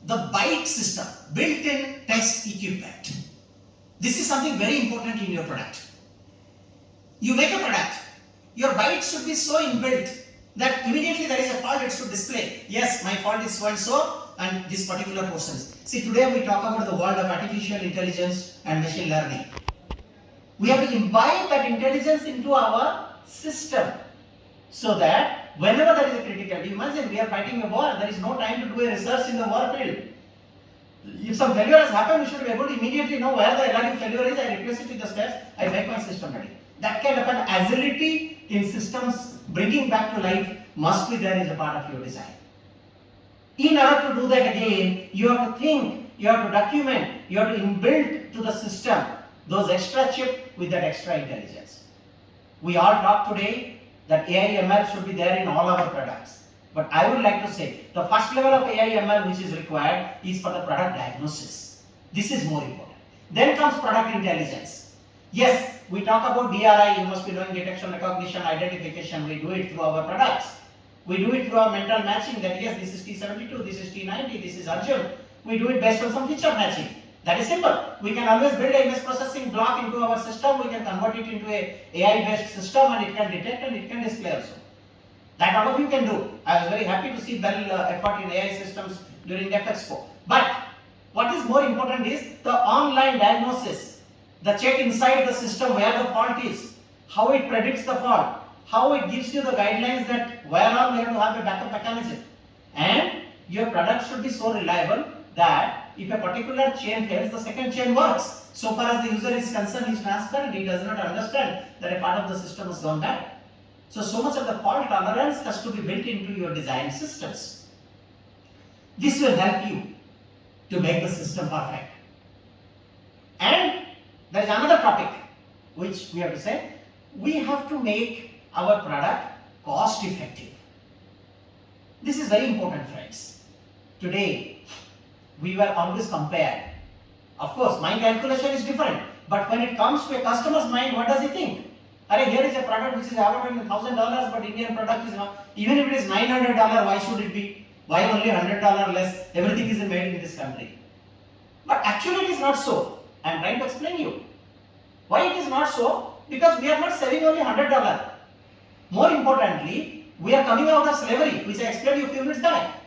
the byte system, built-in test equipment. This is something very important in your product. You make a product, your bytes should be so inbuilt that immediately there is a fault, it should display, yes, my fault is so and so, and this particular portion is. See, today we talk about the world of artificial intelligence and machine learning. We have to imbibe that intelligence into our system, so that whenever there is a critical, imagine we are fighting a war, there is no time to do a research in the war field. If some failure has happened, we should be able to immediately know where the LRU failure is, I replace it with the steps, I make my system ready. That kind of an agility in systems bringing back to life must be there as a part of your design. In order to do that again, you have to think, you have to document, you have to inbuild to the system those extra chips with that extra intelligence. We all talk today that AI ML should be there in all our products. But I would like to say, the first level of AI ML which is required is for the product diagnosis. This is more important. Then comes product intelligence. Yes, we talk about DRI, you must be knowing detection, recognition, identification. We do it through our products. We do it through our mental matching that yes, this is T72, this is T90, this is Arjun. We do it based on some feature matching. That is simple. We can always build a image processing block into our system. We can convert it into a AI-based system and it can detect and it can display also. That all of you can do. I was very happy to see Bell effort in AI systems during the Expo. But what is more important is the online diagnosis, the check inside the system where the fault is, how it predicts the fault, how it gives you the guidelines that where all you have to have a backup mechanism. And your product should be so reliable that if a particular chain fails, the second chain works. So far as the user is concerned, he is transparent, he does not understand that a part of the system has gone bad. So much of the fault tolerance has to be built into your design systems. This will help you to make the system perfect. And there is another topic which we have to say, we have to make our product cost effective. This is very important, friends. Today, we were always compared. Of course, my calculation is different, but when it comes to a customer's mind, what does he think? Arey, here is a product which is advertised in $1,000, but Indian product is not, even if it is $900, why should it be? Why only $100 less? Everything is made in this country. But actually it is not so. I am trying to explain you. Why it is not so? Because we are not saving only $100. More importantly, we are coming out of slavery, which I explained you a few minutes back.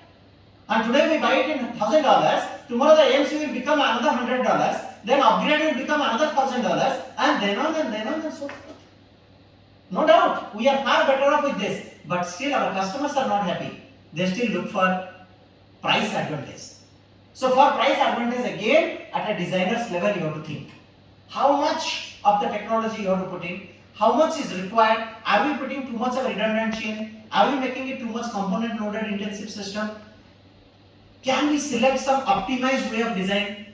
And today we buy it in $1,000. Tomorrow the AMC will become another $100. Then upgrade will become another $1,000. And then on and so forth. No doubt, we are far better off with this. But still our customers are not happy. They still look for price advantage. So for price advantage, again, at a designer's level you have to think. How much of the technology you have to put in? How much is required? Are we putting too much of redundancy in? Are we making it too much component loaded intensive system? Can we select some optimized way of design?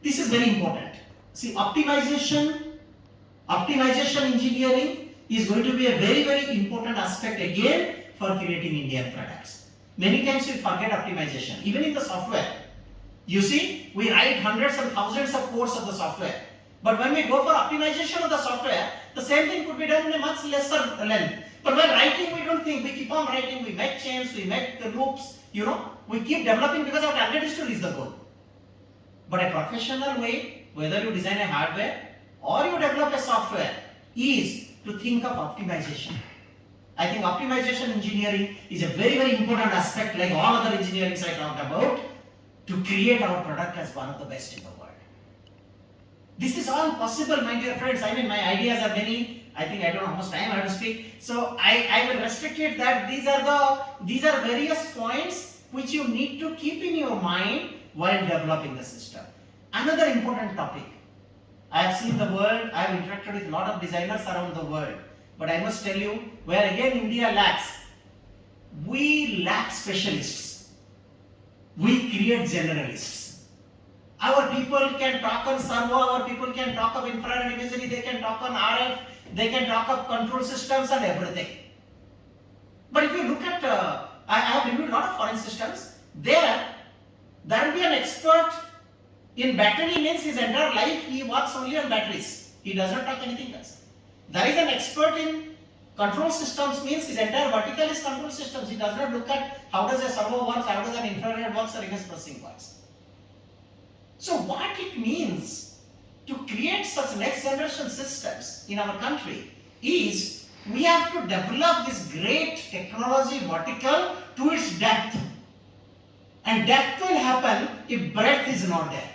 This is very important. See, optimization engineering is going to be a very, very important aspect again for creating Indian products. Many times we forget optimization, even in the software. You see, we write hundreds and thousands of codes of the software. But when we go for optimization of the software, the same thing could be done in a much lesser length. But while writing, we don't think, we keep on writing, we make chains, we make the loops, we keep developing because our target is to reach the goal. But a professional way, whether you design a hardware or you develop a software, is to think of optimization. I think optimization engineering is a very, very important aspect, like all other engineerings I talked about, to create our product as one of the best in the world. This is all possible, my dear friends. I mean, my ideas are many. I think I don't know how much time I have to speak. So I will restrict it that these are various points which you need to keep in your mind while developing the system. Another important topic. I have seen the world, I have interacted with a lot of designers around the world. But I must tell you, where again India lacks, we lack specialists. We create generalists. Our people can talk on servo, our people can talk of infrared imagery, they can talk on RF, they can talk of control systems and everything. But if you look at, I have reviewed a lot of foreign systems, there will be an expert in battery. Means his entire life he works only on batteries. He does not talk anything else. There is an expert in control systems, means his entire vertical is control systems. He does not look at how does a servo works, how does an infrared works or image processing works. So what it means to create such next generation systems in our country is we have to develop this great technology vertical to its depth. And depth will happen if breadth is not there.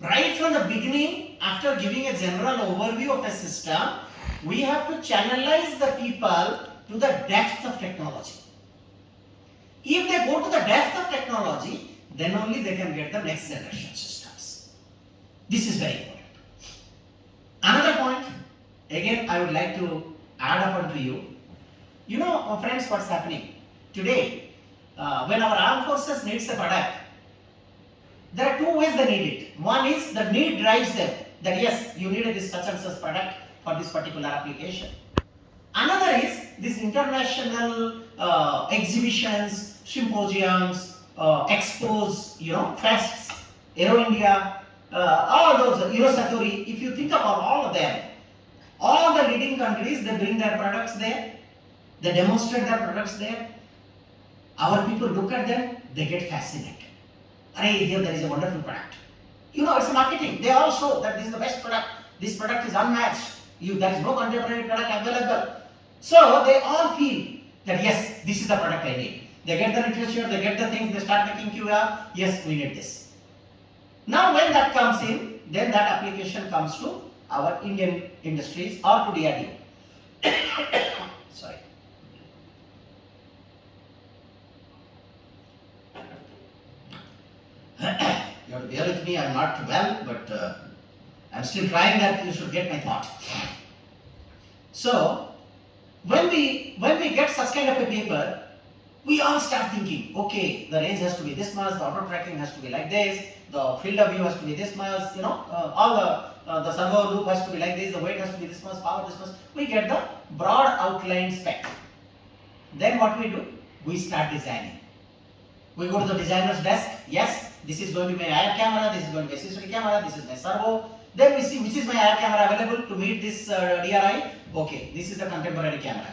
Right from the beginning, after giving a general overview of a system, we have to channelize the people to the depth of technology. If they go to the depth of technology, then only they can get the next generation systems. This is very important. Another point, again I would like to add upon to you. You know, friends, what's happening today? When our armed forces needs a product, there are two ways they need it. One is the need drives them, that yes, you need this such and such product for this particular application. Another is this international exhibitions, symposiums, expos, fests, Aero India, all those, Eurosatori. If you think about all of them, all the leading countries, they bring their products there, they demonstrate their products there. Our people look at them, they get fascinated. Hey, here there is a wonderful product. It's marketing. They all show that this is the best product. This product is unmatched. There is no contemporary product available. So they all feel that yes, this is the product I need. They get the literature, they get the things, they start making QR. Yes, we need this. Now when that comes in, then that application comes to our Indian industries or to DRDO. Sorry. You have to bear with me, I am not well, but I am still trying that you should get my thought. So, when we get such kind of a paper, We all start thinking, okay, the range has to be this much, the auto tracking has to be like this, the field of view has to be this much, all the servo loop has to be like this, the weight has to be this much, power this much. We get the broad outline spec. Then what we do? We start designing. We go to the designer's desk. Yes, this is going to be my IR camera, this is going to be a CCD camera, this is my servo. Then we see which is my IR camera available to meet this DRI. Okay, this is the contemporary camera.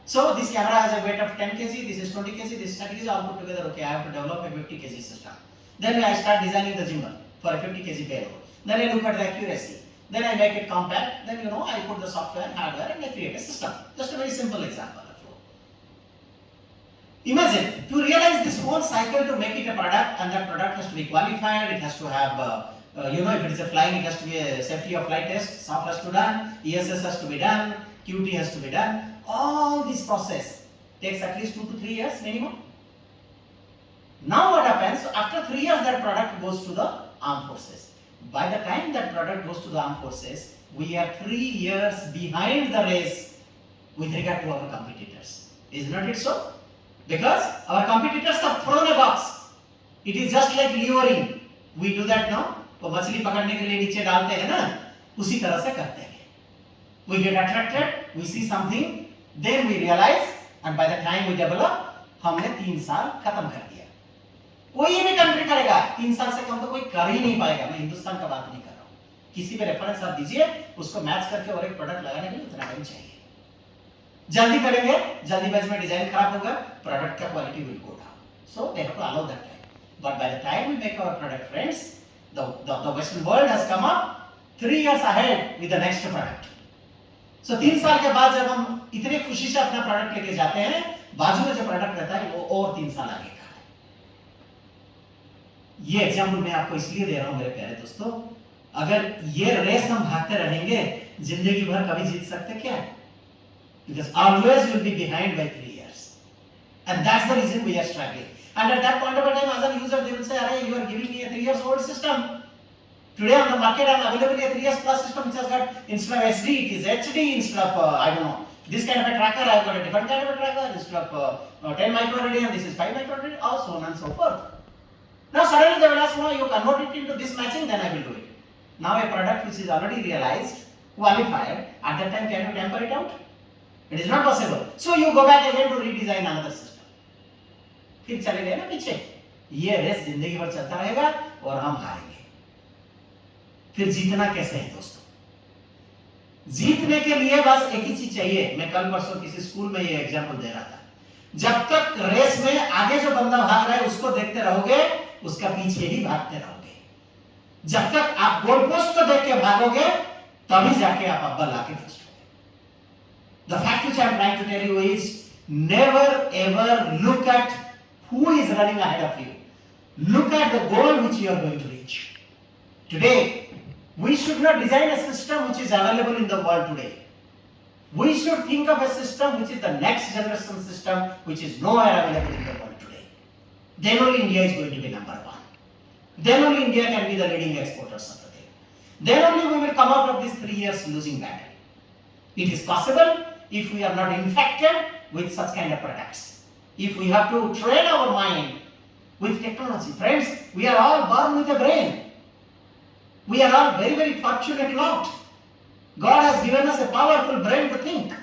So this camera has a weight of 10 kg, this is 20 kg, this is 30 kg, all put together. Okay, I have to develop a 50 kg system. Then I start designing the gimbal for a 50 kg payload. Then I look at the accuracy. Then I make it compact. Then I put the software, hardware, and I create a system. Just a very simple example. Imagine to realize this whole cycle to make it a product, and that product has to be qualified. It has to have, if it is a flying, it has to be a safety of flight test. SOF has to be done, ESS has to be done, QT has to be done. All this process takes at least 2 to 3 years minimum. Now what happens? After 3 years, that product goes to the armed forces. By the time that product goes to the armed forces, we are 3 years behind the race with regard to our competitors. Is not it so? Because our competitors have thrown a box. It is just like levering. We do that now. तो मछली पकड़ने के लिए नीचे डालते हैं ना, उसी तरह से करते हैं. We get attracted, we see something, then we realize, and by the time we develop, हमने 3 साल खत्म कर दिया. कोई भी कंट्री करेगा 3 साल से कम तो कोई कर ही नहीं पाएगा. मैं हिंदुस्तान का बात नहीं कर रहा हूँ. किसी पे रेफरेंस आप दीजिए, उसको मैच करके और एक प्रोडक्ट लगाने के लिए उतना टाइम चाहिए. जल्दी करेंगे, जल्दीबाजी में डिजाइन खराब होगा, प्रोडक्ट का quality will go down. So they have to allow that time. But by the time we make our product, friends, the Western world has come up 3 years ahead with the next product. So 3 साल के बाद जब हम इतने खुशी से अपना product लेके जाते हैं, बाजू में जो प्रोडक्ट रहता है वो और 3 साल आगे का है. ये एग्जाम्पल मैं आपको इसलिए दे रहा हूं मेरे प्यारे दोस्तों, अगर ये रेस हम भागते रहेंगे, जिंदगी भर कभी जीत सकते क्या? Because always you will be behind by 3 years, and that's the reason we are struggling. And at that point of time, as a user, they will say, "Arey, you are giving me a 3 years old system. Today on the market, I am available a 3 years plus system which has got instead of SD, it is HD. Instead of I don't know this kind of a tracker, I have got a different kind of a tracker. Instead of 10 microradian, this is 5 microradian, or so on and so forth." Now suddenly they will ask, "No, you convert it into this matching, then I will do it." Now a product which is already realized, qualified, at that time can you tamper it out? It is not possible. So you go back again to redesign another system. फिर चले गए ना पीछे. ये race जिंदगी भर चलता रहेगा और हम हारेंगे. फिर जीतना कैसे है दोस्तों? जीतने के लिए बस एक ही चीज चाहिए. मैं कल परसों किसी स्कूल में ये एग्जांपल दे रहा था. जब तक रेस में आगे जो बंदा भाग रहा है उसको देखते रहोगे, उसका पीछे ही भागते रहोगे. जब तक आप गोल पोस्ट को देख के भागोगे, तभी जाके आप अव्वल आके first. The fact which I am trying to tell you is never ever look at who is running ahead of you. Look at the goal which you are going to reach. Today, we should not design a system which is available in the world today. We should think of a system which is the next generation system which is nowhere available in the world today. Then only India is going to be number one. Then only India can be the leading exporters of the day. Then only we will come out of these 3 years losing battle. It is possible if we are not infected with such kind of products. If we have to train our mind with technology. Friends, we are all born with a brain. We are all very, very fortunate lot. God has given us a powerful brain to think.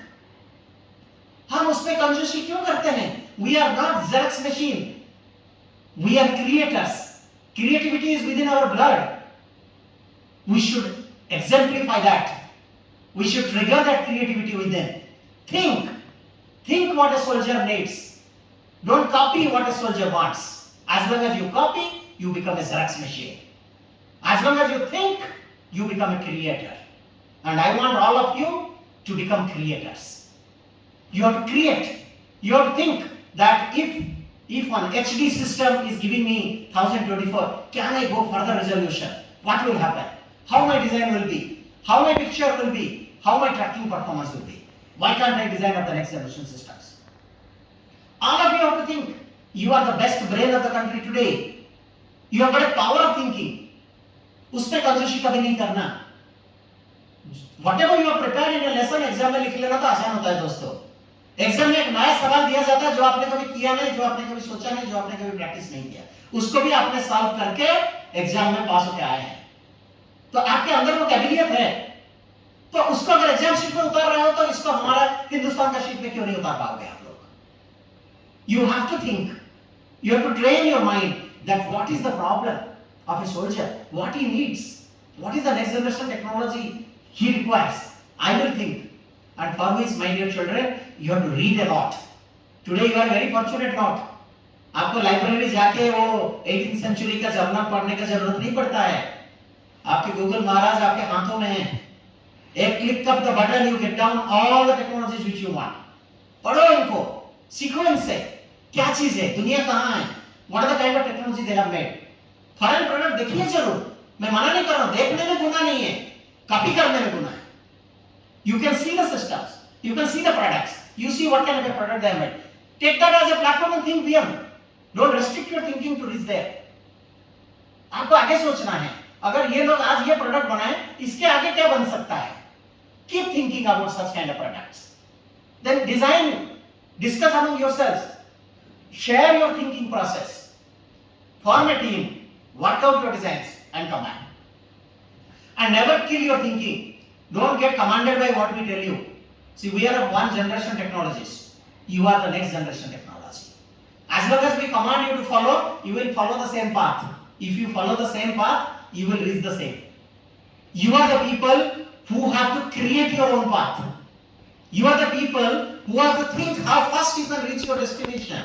हम उसमें कंजूसी क्यों करते हैं? We are not Xerox machine. We are creators. Creativity is within our blood. We should exemplify that. We should trigger that creativity within. Think what a soldier needs. Don't copy what a soldier wants. As long as you copy, you become a Xerox machine. As long as you think, you become a creator. And I want all of you to become creators. You have to create. You have to think that if an HD system is giving me 1024, can I go further resolution? What will happen? How my design will be? How my picture will be? How my tracking performance will be? Why can't I design of the next generation systems? All of you have to think. You are the best brain of the country today. You have got a power of thinking. उसमें कंजूसी कभी नहीं करना. Whatever you have prepared in a lesson, exam में लिख लेना तो आसान होता है दोस्तों. एग्जाम में एक नया सवाल दिया जाता है जो आपने कभी किया नहीं, जो आपने कभी सोचा नहीं, जो आपने कभी प्रैक्टिस नहीं किया, उसको भी आपने सॉल्व करके एग्जाम में पास होकर आए हैं। तो आपके अंदर वो काबिलियत है, तो उसको अगर एग्जाम शीट में उतार रहे हो तो इसको हमारा हिंदुस्तान का शीट में क्यों नहीं उतार पाओगे आप लोग? You have to think, you have to train your mind that what is the problem of a soldier, what he needs, what is the next generation technology he requires. I will think, and for which, my dear children, you have to read a lot. Today you are very fortunate not. आपको library जाके वो 18th century का journal पढ़ने का जरूरत नहीं पड़ता है। आपके गूगल महाराज आपके हाथों में है। एक click of the button you get down all the technologies which you want. पढ़ो इनको, सीखो इनसे क्या चीज है, दुनिया कहाँ है, what are the kind of technology they have made. Foreign product देखिए जरूर, मैं मना नहीं कर रहा हूँ, देखने में गुनाह नहीं है, कॉपी करने में गुनाह है। You can see the systems, you can see the products, you see what kind of a product they have made. Take that as a platform and think beyond. Don't restrict your thinking to reach there. आपको आगे सोचना है, अगर ये लोग आज ये product बनाए, इसके आगे क्या बन सकता है? Keep thinking about such kind of products. Then design, discuss among yourselves, share your thinking process, form a team, work out your designs and come back. And never kill your thinking. Don't get commanded by what we tell you. See, we are of one generation technologists. You are the next generation technology. As long as we command you to follow, you will follow the same path. If you follow the same path, you will reach the same. You are the people who have to create your own path. You are the people who have to think how fast you can reach your destination.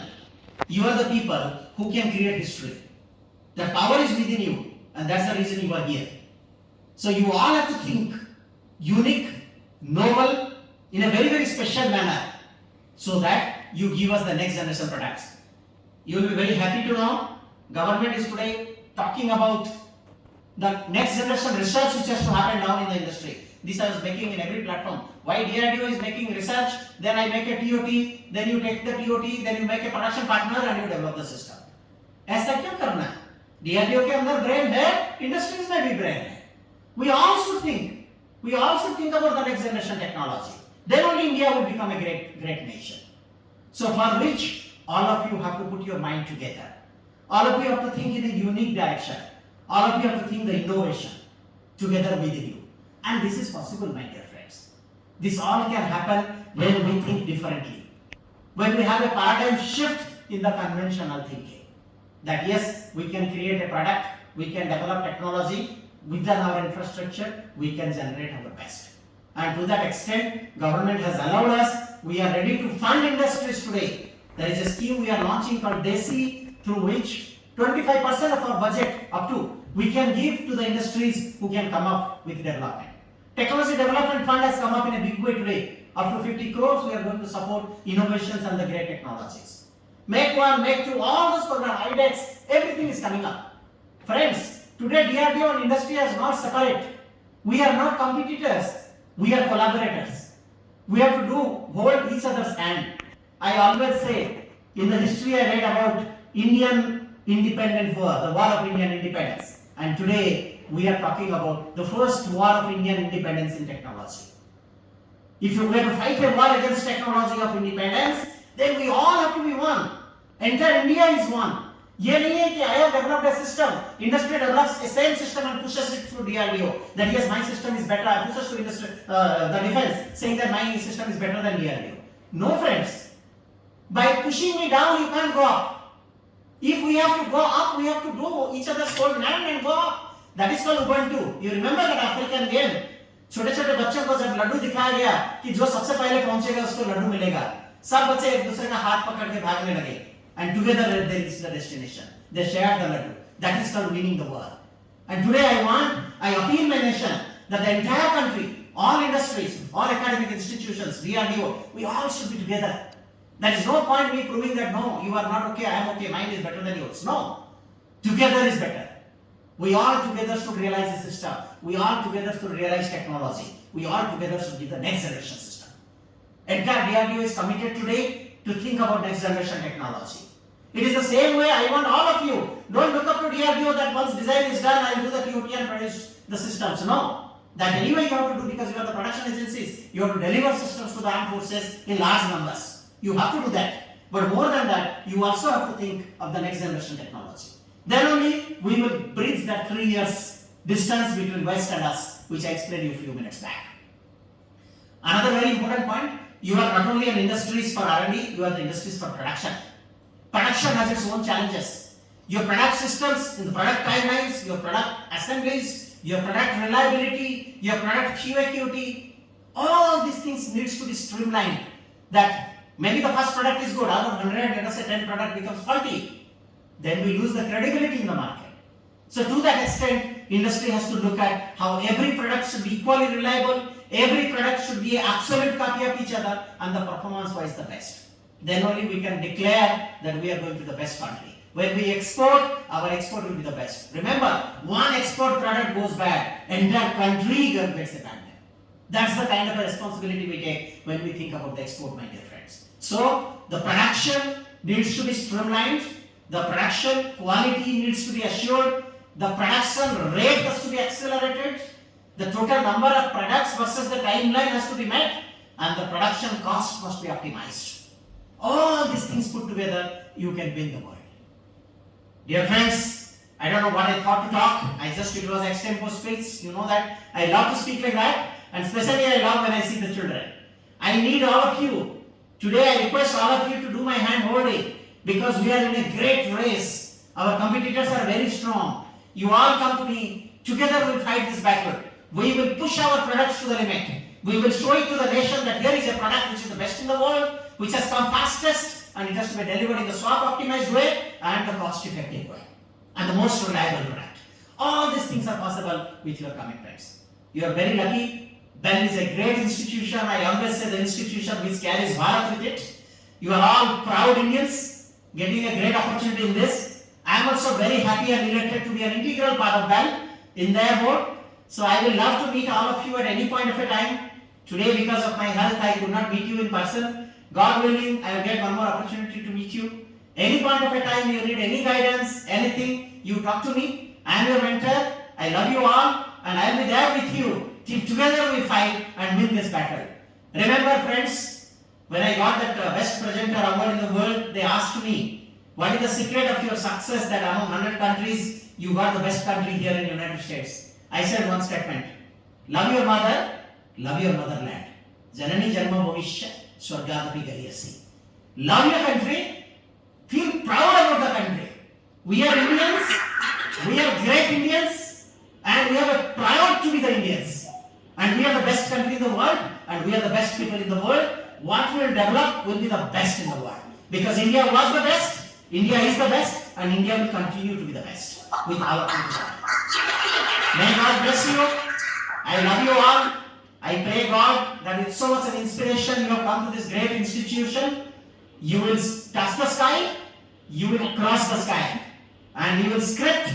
You are the people who can create history. The power is within you, and that's the reason you are here. So you all have to think unique, novel, in a very, very special manner, so that you give us the next generation products. You will be very happy to know government is today talking about the next generation research which has to happen down in the industry. This I was making in every platform. Why DRDO is making research, then I make a TOT, then you take the TOT, then you make a production partner and you develop the system. ऐसा क्यों करना है? DRDO के अंदर brain है, industries में भी brain है. We all should think. We also think about the next generation technology. Then only India will become a great nation. So for which all of you have to put your mind together. All of you have to think in a unique direction. All of you have to think the innovation together within you. And this is possible, my dear friends. This all can happen when we think differently. When we have a paradigm shift in the conventional thinking. That yes, we can create a product, we can develop technology, within our infrastructure, we can generate our best. And to that extent, government has allowed us, we are ready to fund industries today. There is a scheme we are launching called DESI, through which 25% of our budget up to, we can give to the industries who can come up with development. Technology Development Fund has come up in a big way today. Up to 50 crores, we are going to support innovations and the great technologies. Make one, make two, all those programs, IDEX, everything is coming up. Friends, today DRDO and industry are not separate. We are not competitors. We are collaborators. We have to hold each other's hand. I always say, in the history I read about Indian independent war, the war of Indian independence. And today we are talking about the first war of Indian independence in technology. If you were to fight a war against technology of independence, then we all have to be one. Entire India is one. ये नहीं है कि I have developed a system, industry develops a same system and pushes it through DRDO. That yes, my system is better, pushes to industry, the defense, saying that my system is better than DRDO. No, friends. By pushing me down, you can't go up. If we have to go up, we have to do each other's hold hand and go up. That is called Ubuntu. You remember that African game? छोटे-छोटे बच्चों को जब लड्डू दिखाया गया कि जो सबसे पहले पहुंचेगा उसको लड्डू मिलेगा, सब बच्चे एक दूसरे का हाथ पकड़ के भागने लगे. And together they reach the destination. They share the laddu. That is called winning the war. And today I appeal my nation that the entire country, all industries, all academic institutions, DRDO, we all should be together. There is no point me proving that no, you are not okay, I am okay, mine is better than yours. No. Together is better. We all together should realize the system. We all together should realize technology. We all together should be the next generation system. Entire DRDO is committed today to think about next generation technology. It is the same way I want all of you. Don't look up to DRDO that once design is done, I will do the TOT and produce the systems. No. That anyway you have to do because you are the production agencies. You have to deliver systems to the armed forces in large numbers. You have to do that. But more than that, you also have to think of the next generation technology. Then only we will bridge that 3 years distance between West and us, which I explained you a few minutes back. Another very important point, you are not only an industries for R&D, you are the industries for production. Production has its own challenges. Your product systems, in the product timelines, your product assemblies, your product reliability, your product QA/QT, all these things needs to be streamlined. That maybe the first product is good, out of 100, let us say 10 product becomes faulty. Then we lose the credibility in the market. So to that extent, industry has to look at how every product should be equally reliable, every product should be an absolute copy of each other, and the performance-wise the best. Then only we can declare that we are going to the best country. When we export, our export will be the best. Remember, one export product goes bad, entire country gets the bad. That's the kind of a responsibility we take when we think about the export, my dear friends. So, the production needs to be streamlined, the production quality needs to be assured, the production rate has to be accelerated, the total number of products versus the timeline has to be met, and the production cost must be optimized. All these things put together, you can win the world. Dear friends, I don't know what I thought to talk. It was extempo speech. You know that I love to speak like that, and especially I love when I see the children. I need all of you. Today I request all of you to do my hand holding, because we are in a great race. Our competitors are very strong. You all come to me. Together we will fight this battle. We will push our products to the limit. We will show it to the nation that here is a product which is the best in the world, which has come fastest, and it has to be delivered in the swap optimized way and the cost effective way, and the most reliable product. All these things are possible with your commitments. You are very lucky. BEL is a great institution. I always say the institution which carries Bharat with it. You are all proud Indians getting a great opportunity in this. I am also very happy and elated to be an integral part of BEL in their board. So I will love to meet all of you at any point of a time. Today, because of my health, I could not meet you in person. God willing, I will get one more opportunity to meet you. Any point of a time you need any guidance, anything, you talk to me. I am your mentor. I love you all, and I will be there with you till together we fight and win this battle. Remember, friends, when I got that best presenter award in the world, they asked me, what is the secret of your success that among 100 countries, you got the best country here in the United States? I said one statement, love your mother, love your motherland. Janani Janma Bhavishya Swargadapi Gariyasi. Love your country, feel proud about the country. We are Indians, we are great Indians, and we are proud to be the Indians. And we are the best country in the world, and we are the best people in the world. What we will develop will be the best in the world. Because India was the best, India is the best, and India will continue to be the best with our country. May God bless you. I love you all. I pray God that with so much of inspiration you have come to this great institution. You will touch the sky, you will cross the sky, and you will script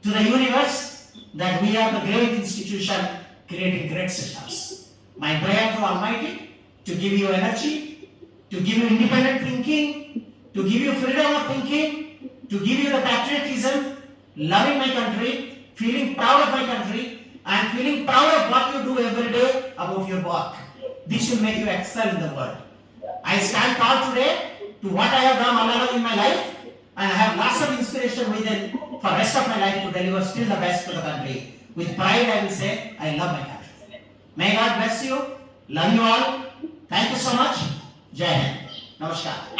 to the universe that we are the great institution creating great systems. My prayer to Almighty to give you energy, to give you independent thinking, to give you freedom of thinking, to give you the patriotism, loving my country, feeling proud of my country, and feeling proud of what you do every day about your work. This will make you excel in the world. I stand tall today to what I have done all along in my life, and I have lots of inspiration within for the rest of my life to deliver still the best to the country. With pride I will say, I love my country. May God bless you. Love you all. Thank you so much. Jai Hind. Namaskar.